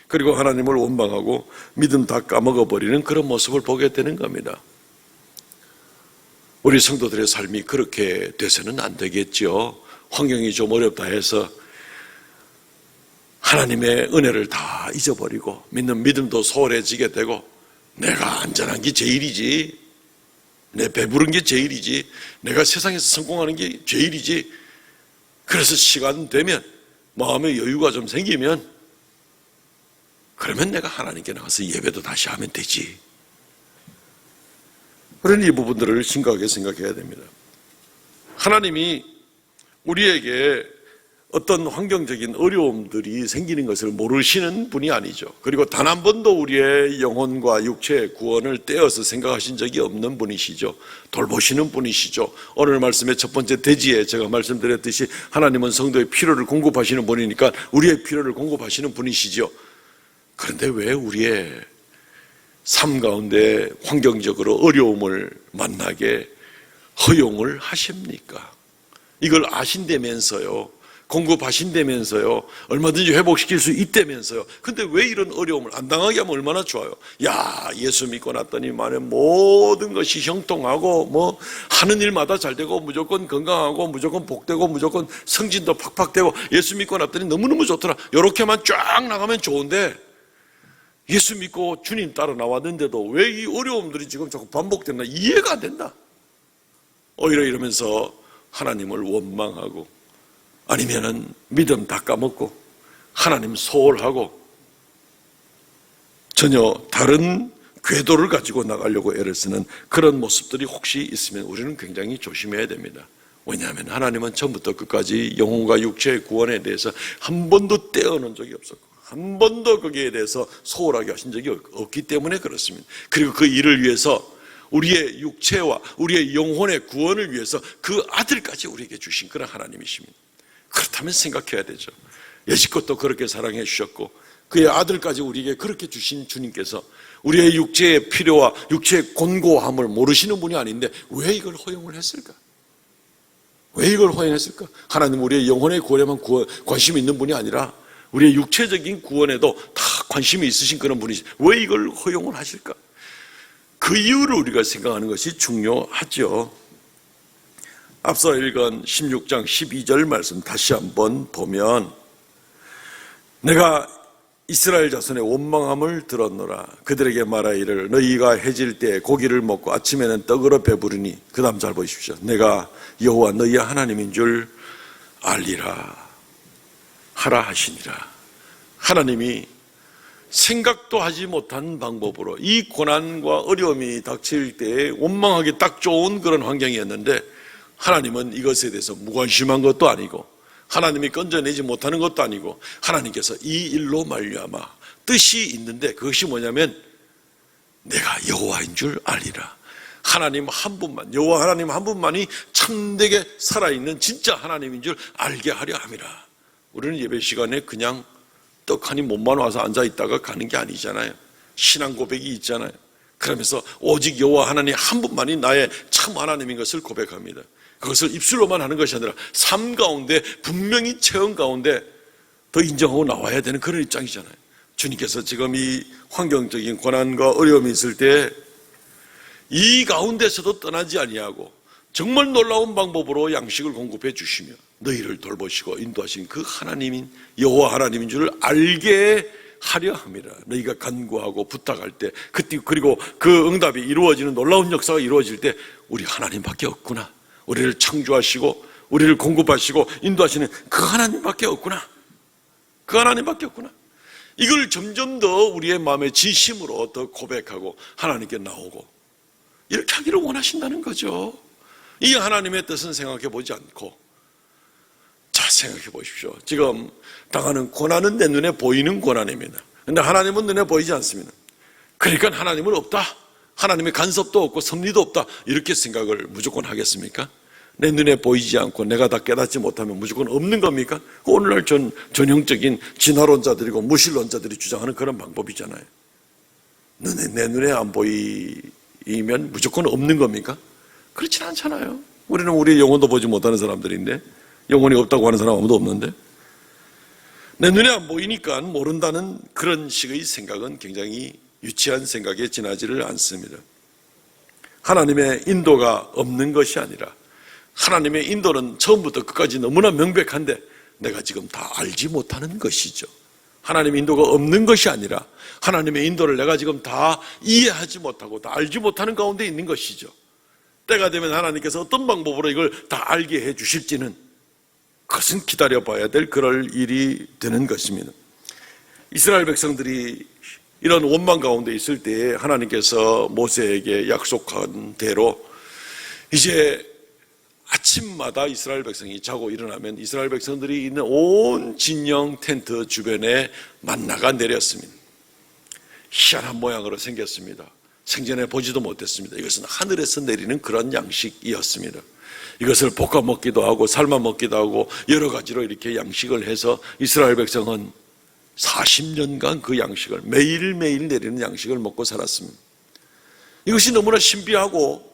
S2: 그리고 하나님을 원망하고 믿음 다 까먹어버리는 그런 모습을 보게 되는 겁니다. 우리 성도들의 삶이 그렇게 돼서는 안 되겠죠. 환경이 좀 어렵다 해서 하나님의 은혜를 다 잊어버리고 믿는 믿음도 소홀해지게 되고 내가 안전한 게 제일이지, 내 배부른 게 제일이지, 내가 세상에서 성공하는 게 제일이지, 그래서 시간 되면 마음의 여유가 좀 생기면 그러면 내가 하나님께 나가서 예배도 다시 하면 되지. 그런 이 부분들을 심각하게 생각해야 됩니다. 하나님이 우리에게 어떤 환경적인 어려움들이 생기는 것을 모르시는 분이 아니죠. 그리고 단 한 번도 우리의 영혼과 육체의 구원을 떼어서 생각하신 적이 없는 분이시죠. 돌보시는 분이시죠. 오늘 말씀의 첫 번째 대지에 제가 말씀드렸듯이 하나님은 성도의 필요를 공급하시는 분이니까 우리의 필요를 공급하시는 분이시죠. 그런데 왜 우리의 삶 가운데 환경적으로 어려움을 만나게 허용을 하십니까? 이걸 아신다면서요, 공급하신다면서요, 얼마든지 회복시킬 수 있다면서요. 근데 왜 이런 어려움을 안 당하게 하면 얼마나 좋아요. 야, 예수 믿고 났더니만 모든 것이 형통하고 하는 일마다 잘 되고 무조건 건강하고 무조건 복되고 무조건 성진도 팍팍 되고 예수 믿고 났더니 너무너무 좋더라. 이렇게만 쫙 나가면 좋은데 예수 믿고 주님 따라 나왔는데도 왜 이 어려움들이 지금 자꾸 반복된다, 이해가 안 된다. 오히려 이러면서 하나님을 원망하고 아니면은 믿음 다 까먹고 하나님 소홀하고 전혀 다른 궤도를 가지고 나가려고 애를 쓰는 그런 모습들이 혹시 있으면 우리는 굉장히 조심해야 됩니다. 왜냐하면 하나님은 처음부터 끝까지 영혼과 육체의 구원에 대해서 한 번도 떼어놓은 적이 없었고 한 번도 거기에 대해서 소홀하게 하신 적이 없기 때문에 그렇습니다. 그리고 그 일을 위해서 우리의 육체와 우리의 영혼의 구원을 위해서 그 아들까지 우리에게 주신 그런 하나님이십니다. 그렇다면 생각해야 되죠. 여지껏도 그렇게 사랑해 주셨고 그의 아들까지 우리에게 그렇게 주신 주님께서 우리의 육체의 필요와 육체의 곤고함을 모르시는 분이 아닌데 왜 이걸 허용을 했을까? 왜 이걸 허용했을까? 하나님 우리의 영혼의 구원에만 관심이 있는 분이 아니라 우리의 육체적인 구원에도 다 관심이 있으신 그런 분이시. 왜 이걸 허용을 하실까? 그 이유를 우리가 생각하는 것이 중요하죠. 앞서 읽은 16장 12절 말씀 다시 한번 보면 내가 이스라엘 자손의 원망함을 들었노라. 그들에게 말하기를 너희가 해질 때 고기를 먹고 아침에는 떡으로 배부르니, 그 다음 잘 보십시오. 내가 여호와 너희의 하나님인 줄 알리라 하라 하시니라. 하나님이 생각도 하지 못한 방법으로 이 고난과 어려움이 닥칠 때에 원망하기 딱 좋은 그런 환경이었는데 하나님은 이것에 대해서 무관심한 것도 아니고 하나님이 건져내지 못하는 것도 아니고 하나님께서 이 일로 말미암아 뜻이 있는데 그것이 뭐냐면 내가 여호와인 줄 알리라. 하나님 한 분만, 여호와 하나님 한 분만이 참되게 살아있는 진짜 하나님인 줄 알게 하려 함이라. 우리는 예배 시간에 그냥 떡하니 몸만 와서 앉아있다가 가는 게 아니잖아요. 신앙 고백이 있잖아요. 그러면서 오직 여호와 하나님 한 분만이 나의 참 하나님인 것을 고백합니다. 그것을 입술로만 하는 것이 아니라 삶 가운데 분명히 체험 가운데 더 인정하고 나와야 되는 그런 입장이잖아요. 주님께서 지금 이 환경적인 고난과 어려움이 있을 때 이 가운데서도 떠나지 아니하고 정말 놀라운 방법으로 양식을 공급해 주시며 너희를 돌보시고 인도하신 그 하나님인 여호와 하나님인 줄 알게 하려 함이라. 너희가 간구하고 부탁할 때 그때 그리고 그 응답이 이루어지는 놀라운 역사가 이루어질 때 우리 하나님밖에 없구나. 우리를 창조하시고 우리를 공급하시고 인도하시는 그 하나님밖에 없구나. 그 하나님밖에 없구나. 이걸 점점 더 우리의 마음의 진심으로 더 고백하고 하나님께 나오고 이렇게 하기를 원하신다는 거죠. 이 하나님의 뜻은 생각해 보지 않고, 자, 생각해 보십시오. 지금 당하는 고난은 내 눈에 보이는 고난입니다. 그런데 하나님은 눈에 보이지 않습니다. 그러니까 하나님은 없다, 하나님의 간섭도 없고 섭리도 없다, 이렇게 생각을 무조건 하겠습니까? 내 눈에 보이지 않고 내가 다 깨닫지 못하면 무조건 없는 겁니까? 오늘날 전형적인 진화론자들이고 무신론자들이 주장하는 그런 방법이잖아요. 내 눈에 안 보이면 무조건 없는 겁니까? 그렇진 않잖아요. 우리는 우리의 영혼도 보지 못하는 사람들인데, 영혼이 없다고 하는 사람 아무도 없는데, 내 눈에 안 보이니까 모른다는 그런 식의 생각은 굉장히 유치한 생각에 지나지를 않습니다. 하나님의 인도가 없는 것이 아니라 하나님의 인도는 처음부터 끝까지 너무나 명백한데 내가 지금 다 알지 못하는 것이죠. 하나님의 인도가 없는 것이 아니라 하나님의 인도를 내가 지금 다 이해하지 못하고 다 알지 못하는 가운데 있는 것이죠. 때가 되면 하나님께서 어떤 방법으로 이걸 다 알게 해 주실지는 그것은 기다려봐야 될 그럴 일이 되는 것입니다. 이스라엘 백성들이 이런 원망 가운데 있을 때에 하나님께서 모세에게 약속한 대로 이제 아침마다 이스라엘 백성이 자고 일어나면 이스라엘 백성들이 있는 온 진영 텐트 주변에 만나가 내렸습니다. 희한한 모양으로 생겼습니다. 생전에 보지도 못했습니다. 이것은 하늘에서 내리는 그런 양식이었습니다. 이것을 볶아 먹기도 하고 삶아 먹기도 하고 여러 가지로 이렇게 양식을 해서 이스라엘 백성은 40년간 그 양식을 매일매일 내리는 양식을 먹고 살았습니다. 이것이 너무나 신비하고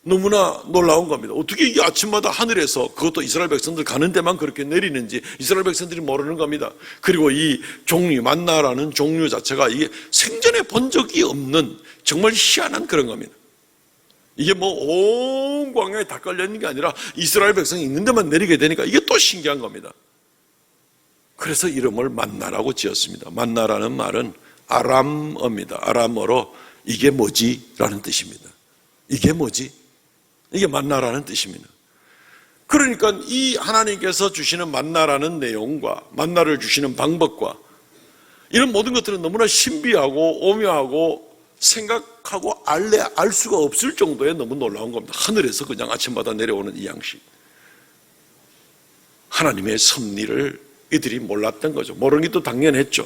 S2: 너무나 놀라운 겁니다. 어떻게 이 아침마다 하늘에서, 그것도 이스라엘 백성들 가는 데만 그렇게 내리는지 이스라엘 백성들이 모르는 겁니다. 그리고 이 종류, 만나라는 종류 자체가 이게 생전에 본 적이 없는 정말 희한한 그런 겁니다. 이게 뭐 온 광야에 다 깔려있는 게 아니라 이스라엘 백성이 있는 데만 내리게 되니까 이게 또 신기한 겁니다. 그래서 이름을 만나라고 지었습니다. 만나라는 말은 아람어입니다. 아람어로 이게 뭐지? 라는 뜻입니다. 이게 뭐지? 이게 만나라는 뜻입니다. 그러니까 이 하나님께서 주시는 만나라는 내용과 만나를 주시는 방법과 이런 모든 것들은 너무나 신비하고 오묘하고 생각하고 알 수가 없을 정도의 너무 놀라운 겁니다. 하늘에서 그냥 아침마다 내려오는 이 양식. 하나님의 섭리를 이들이 몰랐던 거죠. 모르는 게 또 당연했죠.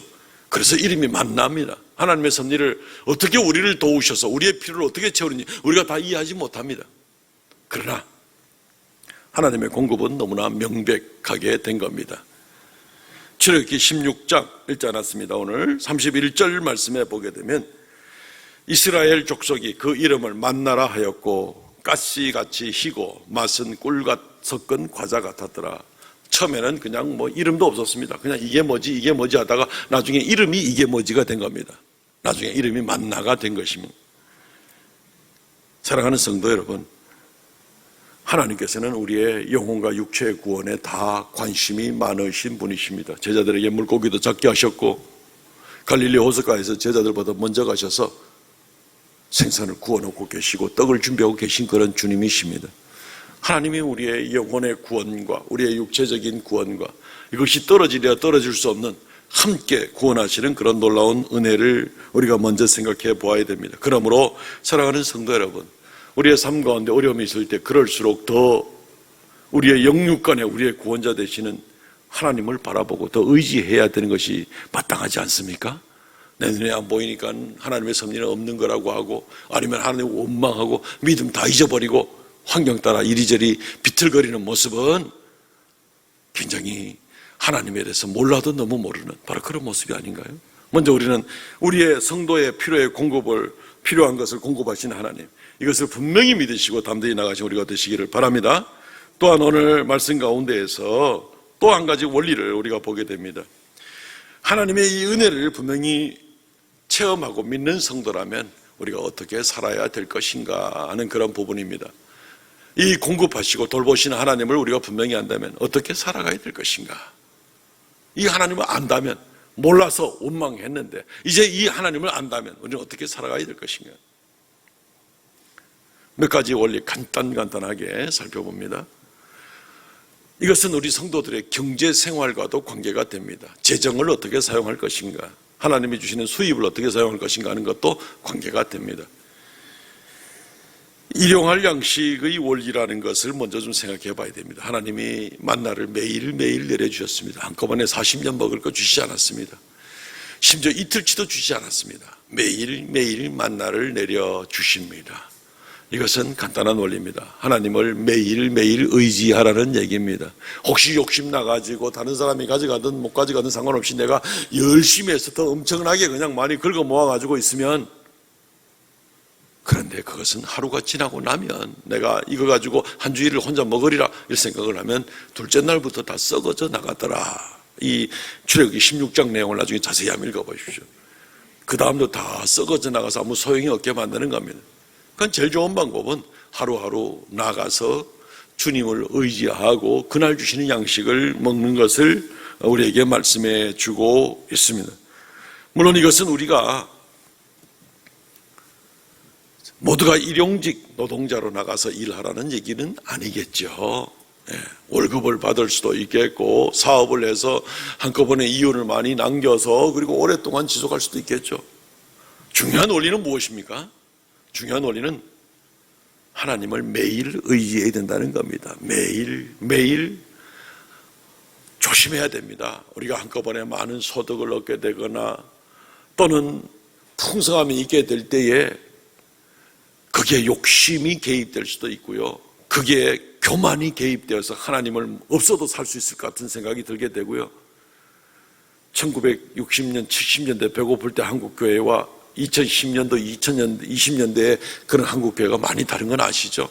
S2: 그래서 이름이 만나입니다. 하나님의 섭리를 어떻게 우리를 도우셔서 우리의 필요를 어떻게 채우는지 우리가 다 이해하지 못합니다. 그러나 하나님의 공급은 너무나 명백하게 된 겁니다. 출애굽기 16장 읽지 않았습니다. 오늘 31절 말씀에 보게 되면 이스라엘 족속이 그 이름을 만나라 하였고 가시같이 희고 맛은 꿀과 섞은 과자 같았더라. 처음에는 그냥 뭐 이름도 없었습니다. 그냥 이게 뭐지 하다가 나중에 이름이 이게 뭐지가 된 겁니다. 나중에 이름이 만나가 된 것입니다. 사랑하는 성도 여러분, 하나님께서는 우리의 영혼과 육체의 구원에 다 관심이 많으신 분이십니다. 제자들에게 물고기도 잡게 하셨고 갈릴리 호숫가에서 제자들보다 먼저 가셔서 생선을 구워놓고 계시고 떡을 준비하고 계신 그런 주님이십니다. 하나님이 우리의 영혼의 구원과 우리의 육체적인 구원과 이것이 떨어지려 떨어질 수 없는 함께 구원하시는 그런 놀라운 은혜를 우리가 먼저 생각해 보아야 됩니다. 그러므로 사랑하는 성도 여러분, 우리의 삶 가운데 어려움이 있을 때 그럴수록 더 우리의 영육간에 우리의 구원자 되시는 하나님을 바라보고 더 의지해야 되는 것이 마땅하지 않습니까? 내 눈에 안 보이니까 하나님의 섭리는 없는 거라고 하고 아니면 하나님을 원망하고 믿음 다 잊어버리고 환경 따라 이리저리 비틀거리는 모습은 굉장히 하나님에 대해서 몰라도 너무 모르는 바로 그런 모습이 아닌가요? 먼저 우리는 우리의 성도의 필요한 것을 공급하신 하나님, 이것을 분명히 믿으시고 담대히 나가신 우리가 되시기를 바랍니다. 또한 오늘 말씀 가운데에서 또 한 가지 원리를 우리가 보게 됩니다. 하나님의 이 은혜를 분명히 체험하고 믿는 성도라면 우리가 어떻게 살아야 될 것인가 하는 그런 부분입니다. 이 공급하시고 돌보시는 하나님을 우리가 분명히 안다면 어떻게 살아가야 될 것인가? 이 하나님을 안다면 몰라서 원망했는데 이제 이 하나님을 안다면 우리는 어떻게 살아가야 될 것인가? 몇 가지 원리 간단하게 살펴봅니다. 이것은 우리 성도들의 경제 생활과도 관계가 됩니다. 재정을 어떻게 사용할 것인가, 하나님이 주시는 수입을 어떻게 사용할 것인가 하는 것도 관계가 됩니다. 일용할 양식의 원리라는 것을 먼저 좀 생각해 봐야 됩니다. 하나님이 만나를 매일매일 내려주셨습니다. 한꺼번에 40년 먹을 거 주시지 않았습니다. 심지어 이틀치도 주시지 않았습니다. 매일매일 만나를 내려주십니다. 이것은 간단한 원리입니다. 하나님을 매일매일 의지하라는 얘기입니다. 혹시 욕심 나가지고 다른 사람이 가져가든 못 가져가든 상관없이 내가 열심히 해서 더 엄청나게 그냥 많이 긁어 모아가지고 있으면, 그런데 그것은 하루가 지나고 나면 내가 이거 가지고 한 주일을 혼자 먹으리라 이런 생각을 하면 둘째 날부터 다 썩어져 나가더라. 이 출애굽기 16장 내용을 나중에 자세히 한번 읽어보십시오. 그 다음도 다 썩어져 나가서 아무 소용이 없게 만드는 겁니다. 그건 제일 좋은 방법은 하루하루 나가서 주님을 의지하고 그날 주시는 양식을 먹는 것을 우리에게 말씀해 주고 있습니다. 물론 이것은 우리가 모두가 일용직 노동자로 나가서 일하라는 얘기는 아니겠죠. 월급을 받을 수도 있겠고 사업을 해서 한꺼번에 이윤을 많이 남겨서 그리고 오랫동안 지속할 수도 있겠죠. 중요한 원리는 무엇입니까? 중요한 원리는 하나님을 매일 의지해야 된다는 겁니다. 매일 조심해야 됩니다. 우리가 한꺼번에 많은 소득을 얻게 되거나 또는 풍성함이 있게 될 때에 거기에 욕심이 개입될 수도 있고요. 거기에 교만이 개입되어서 하나님을 없어도 살 수 있을 것 같은 생각이 들게 되고요. 1960년, 70년대 배고플 때 한국교회와 2010년도, 2020년대에 그런 한국교회가 많이 다른 건 아시죠?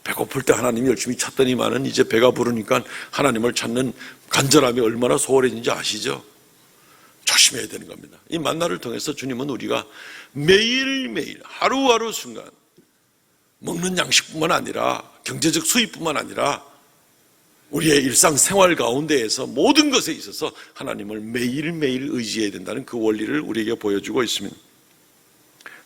S2: 배고플 때 하나님이 열심히 찾더니만은 이제 배가 부르니까 하나님을 찾는 간절함이 얼마나 소홀해진지 아시죠? 조심해야 되는 겁니다. 이 만나를 통해서 주님은 우리가 매일매일 하루하루 순간 먹는 양식뿐만 아니라 경제적 수입뿐만 아니라 우리의 일상생활 가운데에서 모든 것에 있어서 하나님을 매일매일 의지해야 된다는 그 원리를 우리에게 보여주고 있습니다.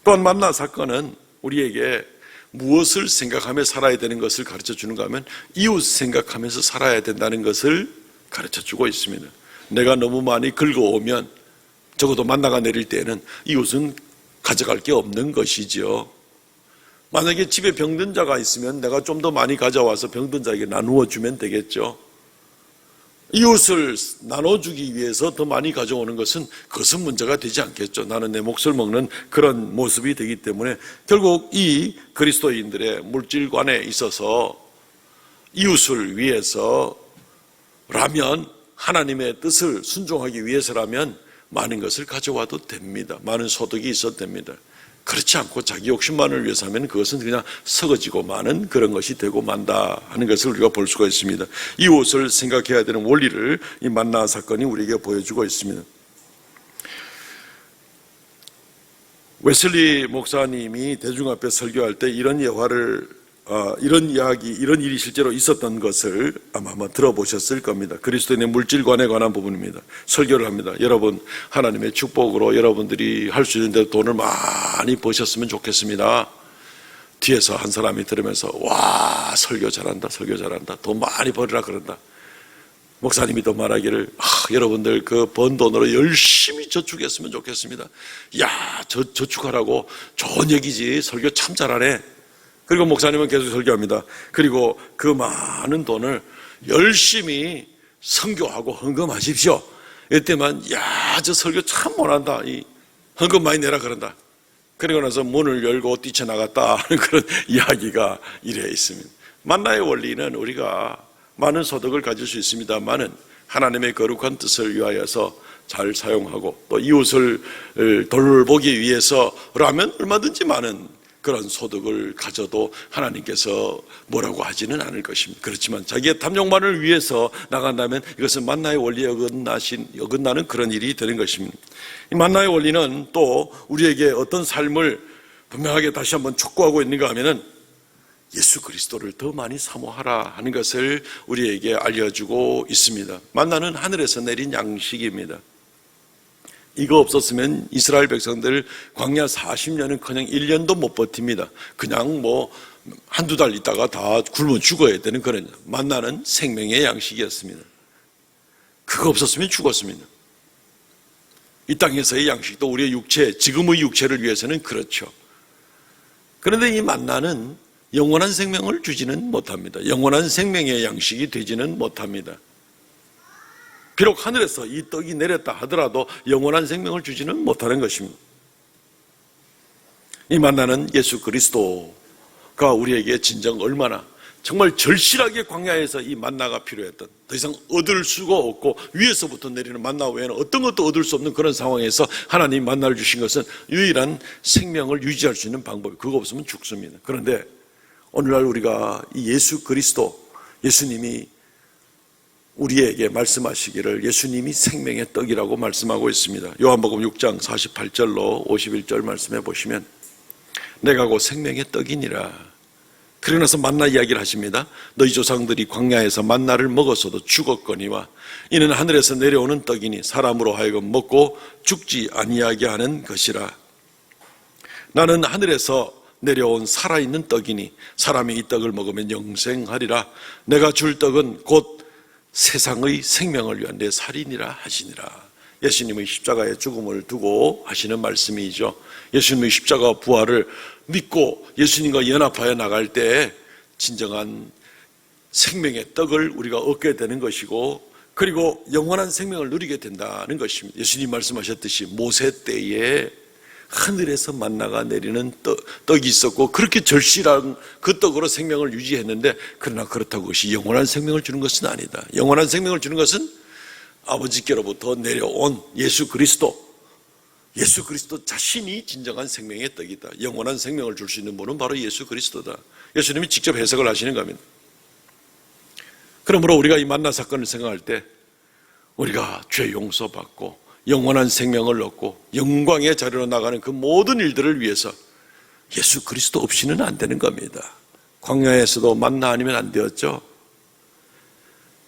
S2: 또한 만나 사건은 우리에게 무엇을 생각하며 살아야 되는 것을 가르쳐 주는가 하면 이웃 생각하면서 살아야 된다는 것을 가르쳐 주고 있습니다. 내가 너무 많이 긁어오면 적어도 만나가 내릴 때에는 이웃은 가져갈 게 없는 것이죠. 만약에 집에 병든 자가 있으면 내가 좀 더 많이 가져와서 병든 자에게 나누어 주면 되겠죠. 이웃을 나눠주기 위해서 더 많이 가져오는 그것은 문제가 되지 않겠죠. 나는 내 몫을 먹는 그런 모습이 되기 때문에 결국 이 그리스도인들의 물질관에 있어서 이웃을 위해서라면, 하나님의 뜻을 순종하기 위해서라면 많은 것을 가져와도 됩니다. 많은 소득이 있어도 됩니다. 그렇지 않고 자기 욕심만을 위해서 하면 그것은 그냥 썩어지고 마는 그런 것이 되고 만다 하는 것을 우리가 볼 수가 있습니다. 이웃을 생각해야 되는 원리를 이 만나 사건이 우리에게 보여주고 있습니다. 웨슬리 목사님이 대중 앞에 설교할 때 이런 일이 실제로 있었던 것을 아마 들어보셨을 겁니다. 그리스도인의 물질관에 관한 부분입니다. 설교를 합니다. 여러분, 하나님의 축복으로 여러분들이 할 수 있는 대로 돈을 많이 버셨으면 좋겠습니다. 뒤에서 한 사람이 들으면서 와, 설교 잘한다, 돈 많이 벌으라 그런다. 목사님이 또 말하기를 여러분들 그 번 돈으로 열심히 저축했으면 좋겠습니다. 야, 저축하라고 좋은 얘기지. 설교 참 잘하네. 그리고 목사님은 계속 설교합니다. 그리고 그 많은 돈을 열심히 선교하고 헌금하십시오. 이때만 저 설교 참 못한다. 헌금 많이 내라 그런다. 그리고 나서 문을 열고 뛰쳐나갔다 하는 그런 이야기가 이래 있습니다. 만나의 원리는 우리가 많은 소득을 가질 수 있습니다만은 하나님의 거룩한 뜻을 위하여서 잘 사용하고 또 이웃을 돌보기 위해서라면 얼마든지 많은 그런 소득을 가져도 하나님께서 뭐라고 하지는 않을 것입니다. 그렇지만 자기의 탐욕만을 위해서 나간다면 이것은 만나의 원리에 어긋나는 그런 일이 되는 것입니다. 이 만나의 원리는 또 우리에게 어떤 삶을 분명하게 다시 한번 촉구하고 있는가 하면은 예수 그리스도를 더 많이 사모하라 하는 것을 우리에게 알려주고 있습니다. 만나는 하늘에서 내린 양식입니다. 이거 없었으면 이스라엘 백성들 광야 40년은커녕 1년도 못 버팁니다. 그냥 뭐 한두 달 있다가 다 굶어 죽어야 되는 그런 만나는 생명의 양식이었습니다. 그거 없었으면 죽었습니다. 이 땅에서의 양식도 우리의 육체, 지금의 육체를 위해서는 그렇죠. 그런데 이 만나는 영원한 생명을 주지는 못합니다. 영원한 생명의 양식이 되지는 못합니다. 비록 하늘에서 이 떡이 내렸다 하더라도 영원한 생명을 주지는 못하는 것입니다. 이 만나는 예수 그리스도가 우리에게 진정 얼마나 정말 절실하게 광야에서 이 만나가 필요했던, 더 이상 얻을 수가 없고 위에서부터 내리는 만나 외에는 어떤 것도 얻을 수 없는 그런 상황에서 하나님 만나를 주신 것은 유일한 생명을 유지할 수 있는 방법이, 그거 없으면 죽습니다. 그런데 오늘날 우리가 이 예수 그리스도, 예수님이 우리에게 말씀하시기를 예수님이 생명의 떡이라고 말씀하고 있습니다. 요한복음 6장 48절로 51절 말씀해 보시면 내가 곧 생명의 떡이니라. 그러고 나서 만나 이야기를 하십니다. 너희 조상들이 광야에서 만나를 먹었어도 죽었거니와 이는 하늘에서 내려오는 떡이니 사람으로 하여금 먹고 죽지 아니하게 하는 것이라. 나는 하늘에서 내려온 살아있는 떡이니 사람이 이 떡을 먹으면 영생하리라. 내가 줄 떡은 곧 세상의 생명을 위한 내 살이니라 하시니라. 예수님의 십자가의 죽음을 두고 하시는 말씀이죠. 예수님의 십자가 부활을 믿고 예수님과 연합하여 나갈 때 진정한 생명의 떡을 우리가 얻게 되는 것이고, 그리고 영원한 생명을 누리게 된다는 것입니다. 예수님 말씀하셨듯이 모세 때에 하늘에서 만나가 내리는 떡이 있었고 그렇게 절실한 그 떡으로 생명을 유지했는데, 그러나 그렇다고 그것이 영원한 생명을 주는 것은 아니다. 영원한 생명을 주는 것은 아버지께로부터 내려온 예수 그리스도 자신이 진정한 생명의 떡이다. 영원한 생명을 줄 수 있는 분은 바로 예수 그리스도다. 예수님이 직접 해석을 하시는 겁니다. 그러므로 우리가 이 만나 사건을 생각할 때 우리가 죄 용서받고 영원한 생명을 얻고 영광의 자리로 나가는 그 모든 일들을 위해서 예수 그리스도 없이는 안 되는 겁니다. 광야에서도 만나 아니면 안 되었죠.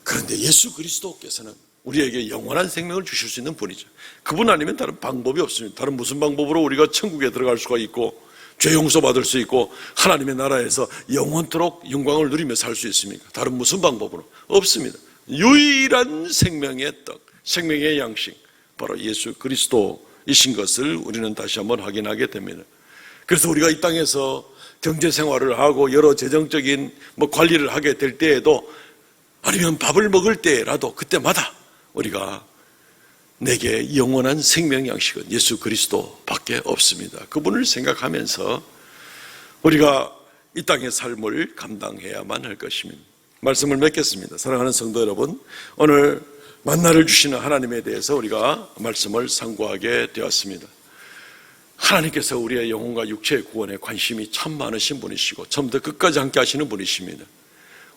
S2: 그런데 예수 그리스도께서는 우리에게 영원한 생명을 주실 수 있는 분이죠. 그분 아니면 다른 방법이 없습니다. 다른 무슨 방법으로 우리가 천국에 들어갈 수가 있고 죄 용서받을 수 있고 하나님의 나라에서 영원토록 영광을 누리며 살 수 있습니까? 다른 무슨 방법으로? 없습니다. 유일한 생명의 떡, 생명의 양식, 바로 예수 그리스도이신 것을 우리는 다시 한번 확인하게 됩니다. 그래서 우리가 이 땅에서 경제 생활을 하고 여러 재정적인 관리를 하게 될 때에도, 아니면 밥을 먹을 때라도 그때마다 우리가 내게 영원한 생명 양식은 예수 그리스도밖에 없습니다. 그분을 생각하면서 우리가 이 땅의 삶을 감당해야만 할 것입니다. 말씀을 맺겠습니다. 사랑하는 성도 여러분, 오늘 만나를 주시는 하나님에 대해서 우리가 말씀을 상고하게 되었습니다. 하나님께서 우리의 영혼과 육체의 구원에 관심이 참 많으신 분이시고 처음부터 끝까지 함께 하시는 분이십니다.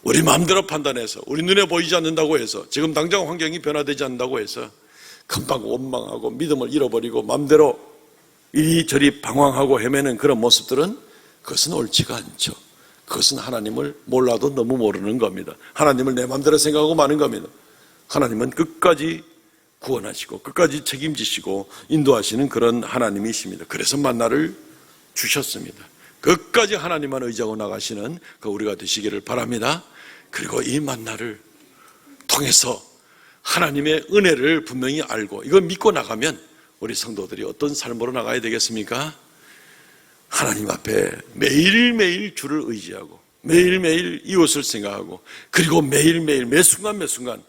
S2: 우리 마음대로 판단해서, 우리 눈에 보이지 않는다고 해서, 지금 당장 환경이 변화되지 않는다고 해서 금방 원망하고 믿음을 잃어버리고 마음대로 이리저리 방황하고 헤매는 그런 모습들은, 그것은 옳지가 않죠. 그것은 하나님을 몰라도 너무 모르는 겁니다. 하나님을 내 마음대로 생각하고 마는 겁니다. 하나님은 끝까지 구원하시고 끝까지 책임지시고 인도하시는 그런 하나님이십니다. 그래서 만나를 주셨습니다. 끝까지 하나님만 의지하고 나가시는 그 우리가 되시기를 바랍니다. 그리고 이 만나를 통해서 하나님의 은혜를 분명히 알고 이걸 믿고 나가면 우리 성도들이 어떤 삶으로 나가야 되겠습니까? 하나님 앞에 매일매일 주를 의지하고 매일매일 이웃을 생각하고, 그리고 매일매일 매순간 매순간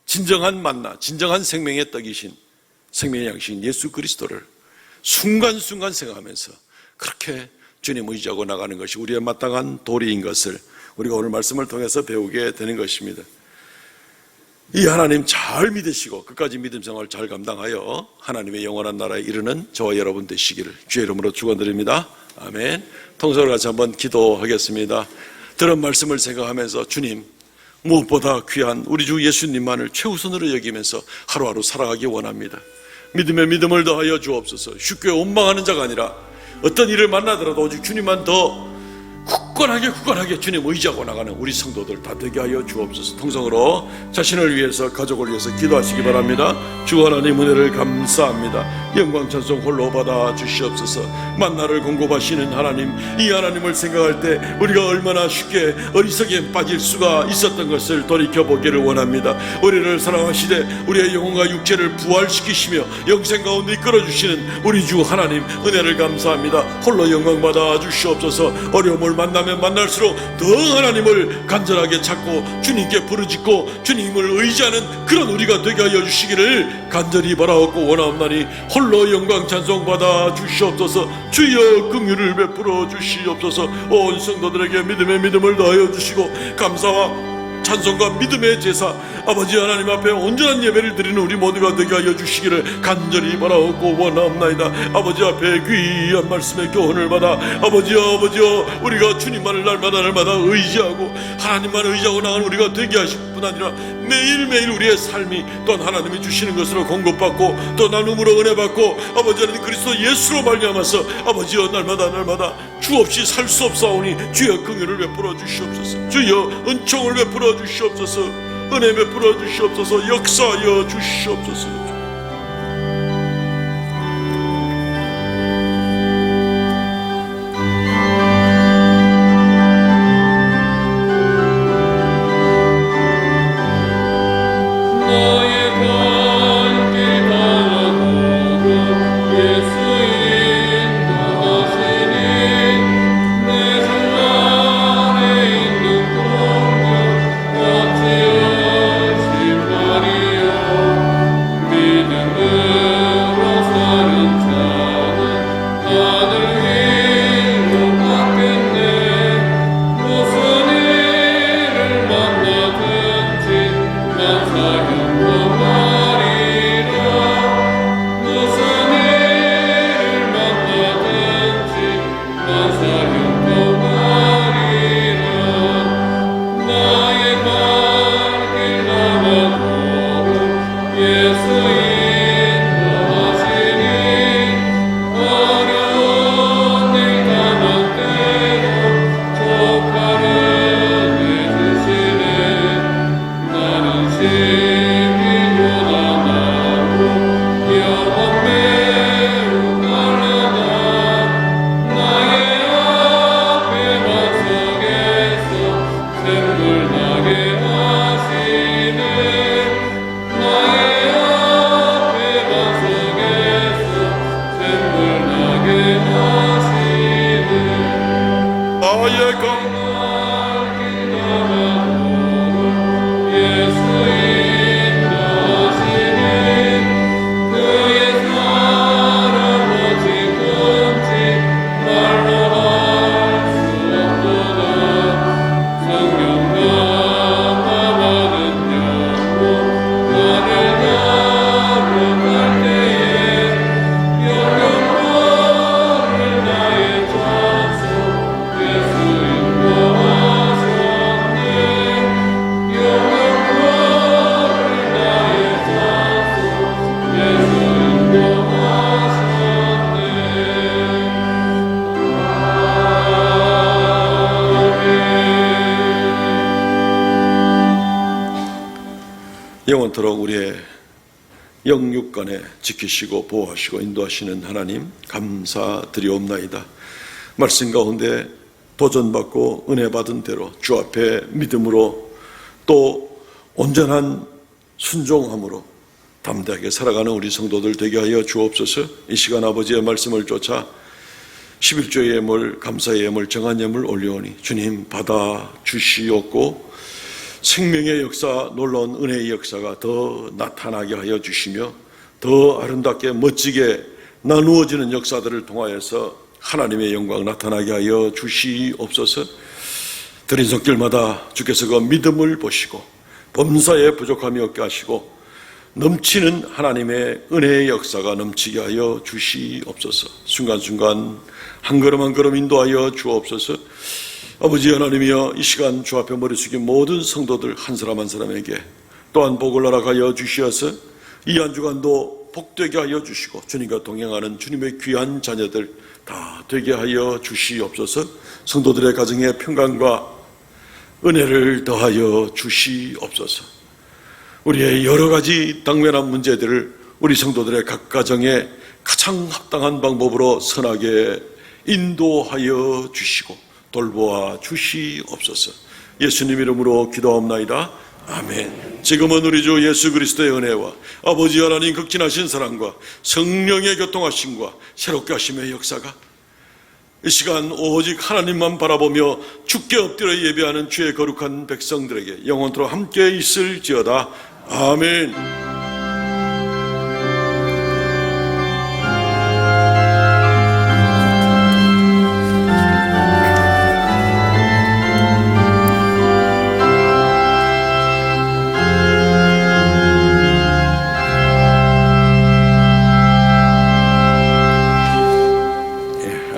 S2: 진정한 만나, 진정한 생명의 떡이신 생명의 양식인 예수 그리스도를 순간순간 생각하면서 그렇게 주님 의지하고 나가는 것이 우리의 마땅한 도리인 것을 우리가 오늘 말씀을 통해서 배우게 되는 것입니다. 이 하나님 잘 믿으시고 끝까지 믿음 생활을 잘 감당하여 하나님의 영원한 나라에 이르는 저와 여러분 되시기를 주의 이름으로 축원드립니다. 아멘. 통성을 같이 한번 기도하겠습니다. 들은 말씀을 생각하면서 주님, 무엇보다 귀한 우리 주 예수님만을 최우선으로 여기면서 하루하루 살아가기 원합니다. 믿음에 믿음을 더하여 주옵소서. 쉽게 원망하는 자가 아니라 어떤 일을 만나더라도 오직 주님만 더 굳건하게 주님 의지하고 나가는 우리 성도들 다 되게 하여 주옵소서. 통성으로 자신을 위해서 가족을 위해서 기도하시기 바랍니다. 주 하나님 은혜를 감사합니다. 영광 찬송 홀로 받아 주시옵소서. 만나를 공급하시는 하나님, 이 하나님을 생각할 때 우리가 얼마나 쉽게 어리석에 빠질 수가 있었던 것을 돌이켜보기를 원합니다. 우리를 사랑하시되 우리의 영혼과 육체를 부활시키시며 영생 가운데 이끌어주시는 우리 주 하나님 은혜를 감사합니다. 홀로 영광 받아 주시옵소서. 어려움을 만나면 만날수록 더 하나님을 간절하게 찾고 주님께 부르짖고 주님을 의지하는 그런 우리가 되게 하여 주시기를 간절히 바라옵고 원하옵나니 홀로 영광 찬송 받아 주시옵소서. 주여 긍휼을 베풀어 주시옵소서. 온 성도들에게 믿음의 믿음을 더하여 주시고 감사와 찬송과 믿음의 제사 아버지 하나님 앞에 온전한 예배를 드리는 우리 모두가 되게 하여 주시기를 간절히 바라옵고 원하옵나이다. 아버지 앞에 귀한 말씀의 교훈을 받아 아버지여 우리가 주님만을 날마다 의지하고 하나님만 의지하고 나가는 우리가 되게 하실 뿐 아니라 매일매일 우리의 삶이 또한 하나님이 주시는 것으로 공급받고 또 나눔으로 은혜받고 아버지 하나님 그리스도 예수로 말미암아서 아버지여 날마다 주 없이 살 수 없사오니 주여 긍휼을 베풀어 주시옵소서. 주여 은총을 베풀어 주시옵소서. 은혜 베풀어 주시옵소서. 역사하여 주시옵소서. 영원토록 우리의 영육간에 지키시고 보호하시고 인도하시는 하나님 감사드리옵나이다. 말씀 가운데 도전받고 은혜 받은 대로 주 앞에 믿음으로 또 온전한 순종함으로 담대하게 살아가는 우리 성도들 되게 하여 주옵소서. 이 시간 아버지의 말씀을 쫓아 11조의 예물, 감사의 예물, 정한 예물 올려오니 주님 받아 주시옵고 생명의 역사, 놀라운 은혜의 역사가 더 나타나게 하여 주시며 더 아름답게 멋지게 나누어지는 역사들을 통하여서 하나님의 영광 나타나게 하여 주시옵소서. 드린 손길마다 주께서 그 믿음을 보시고 범사에 부족함이 없게 하시고 넘치는 하나님의 은혜의 역사가 넘치게 하여 주시옵소서. 순간순간 한 걸음 한 걸음 인도하여 주옵소서. 아버지 하나님이여, 이 시간 주 앞에 머리 숙인 모든 성도들 한 사람 한 사람에게 또한 복을 허락하여 주시어서 이 한 주간도 복되게 하여 주시고 주님과 동행하는 주님의 귀한 자녀들 다 되게 하여 주시옵소서. 성도들의 가정에 평강과 은혜를 더하여 주시옵소서. 우리의 여러 가지 당면한 문제들을 우리 성도들의 각 가정에 가장 합당한 방법으로 선하게 인도하여 주시고 돌보아 주시옵소서. 예수님 이름으로 기도하옵나이다. 아멘. 지금은 우리 주 예수 그리스도의 은혜와 아버지 하나님 극진하신 사랑과 성령의 교통하심과 새롭게 하심의 역사가 이 시간 오직 하나님만 바라보며 주께 엎드려 예배하는 주의 거룩한 백성들에게 영원토록 함께 있을지어다. 아멘.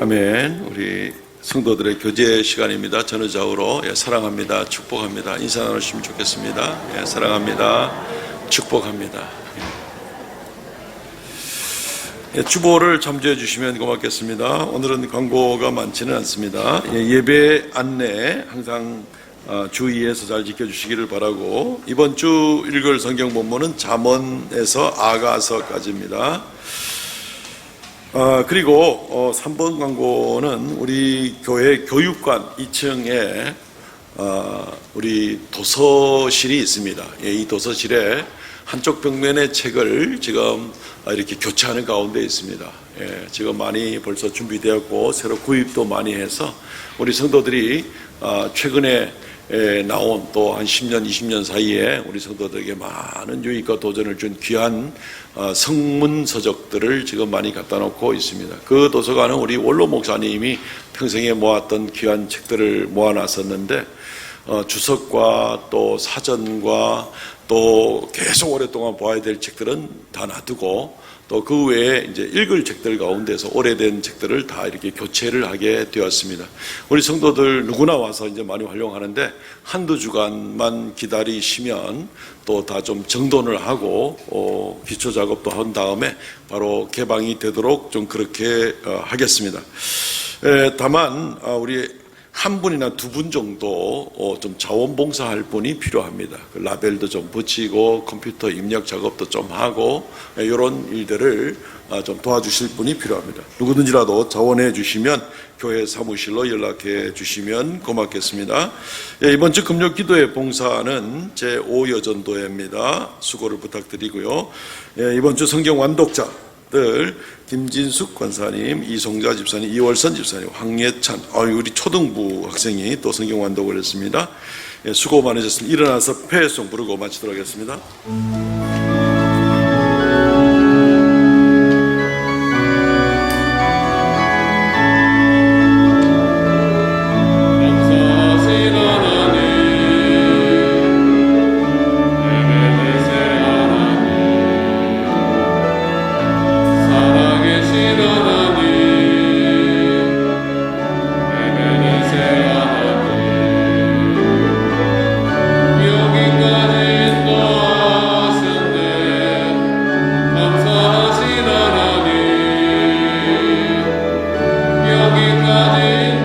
S2: 아멘. 우리 성도들의 교제 시간입니다. 전후좌우로 사랑합니다, 축복합니다 인사 나누시면 좋겠습니다. 사랑합니다, 축복합니다. 주보를 참조해 주시면 고맙겠습니다. 오늘은 광고가 많지는 않습니다. 예배 안내 항상 주의해서 잘 지켜주시기를 바라고, 이번 주 읽을 성경 본문은 잠언에서 아가서까지입니다. 그리고 3번 광고는 우리 교회 교육관 2층에 우리 도서실이 있습니다. 이 도서실에 한쪽 벽면의 책을 지금 이렇게 교체하는 가운데 있습니다. 지금 많이 벌써 준비되었고 새로 구입도 많이 해서 우리 성도들이 최근에 나온 또 한 10년, 20년 사이에 우리 성도들에게 많은 유익과 도전을 준 귀한 성문 서적들을 지금 많이 갖다 놓고 있습니다. 그 도서관은 우리 원로 목사님이 평생에 모았던 귀한 책들을 모아놨었는데 주석과 또 사전과 또 계속 오랫동안 봐야 될 책들은 다 놔두고 또 그 외에 이제 읽을 책들 가운데서 오래된 책들을 다 이렇게 교체를 하게 되었습니다. 우리 성도들 누구나 와서 이제 많이 활용하는데 한두 주간만 기다리시면 또 다 좀 정돈을 하고 기초 작업도 한 다음에 바로 개방이 되도록 좀 그렇게 하겠습니다. 다만 우리 한 분이나 두 분 정도 좀 자원봉사할 분이 필요합니다. 라벨도 좀 붙이고 컴퓨터 입력 작업도 좀 하고 이런 일들을 좀 도와주실 분이 필요합니다. 누구든지라도 자원해 주시면 교회 사무실로 연락해 주시면 고맙겠습니다. 이번 주 금요 기도회 봉사는 제5여전도회입니다. 수고를 부탁드리고요. 이번 주 성경 완독자들 김진숙 권사님, 이송자 집사님, 이월선 집사님, 황예찬, 우리 초등부 학생이 또 성경 완독을 했습니다. 수고 많으셨습니다. 일어나서 폐송 부르고 마치도록 하겠습니다.
S4: 여기까지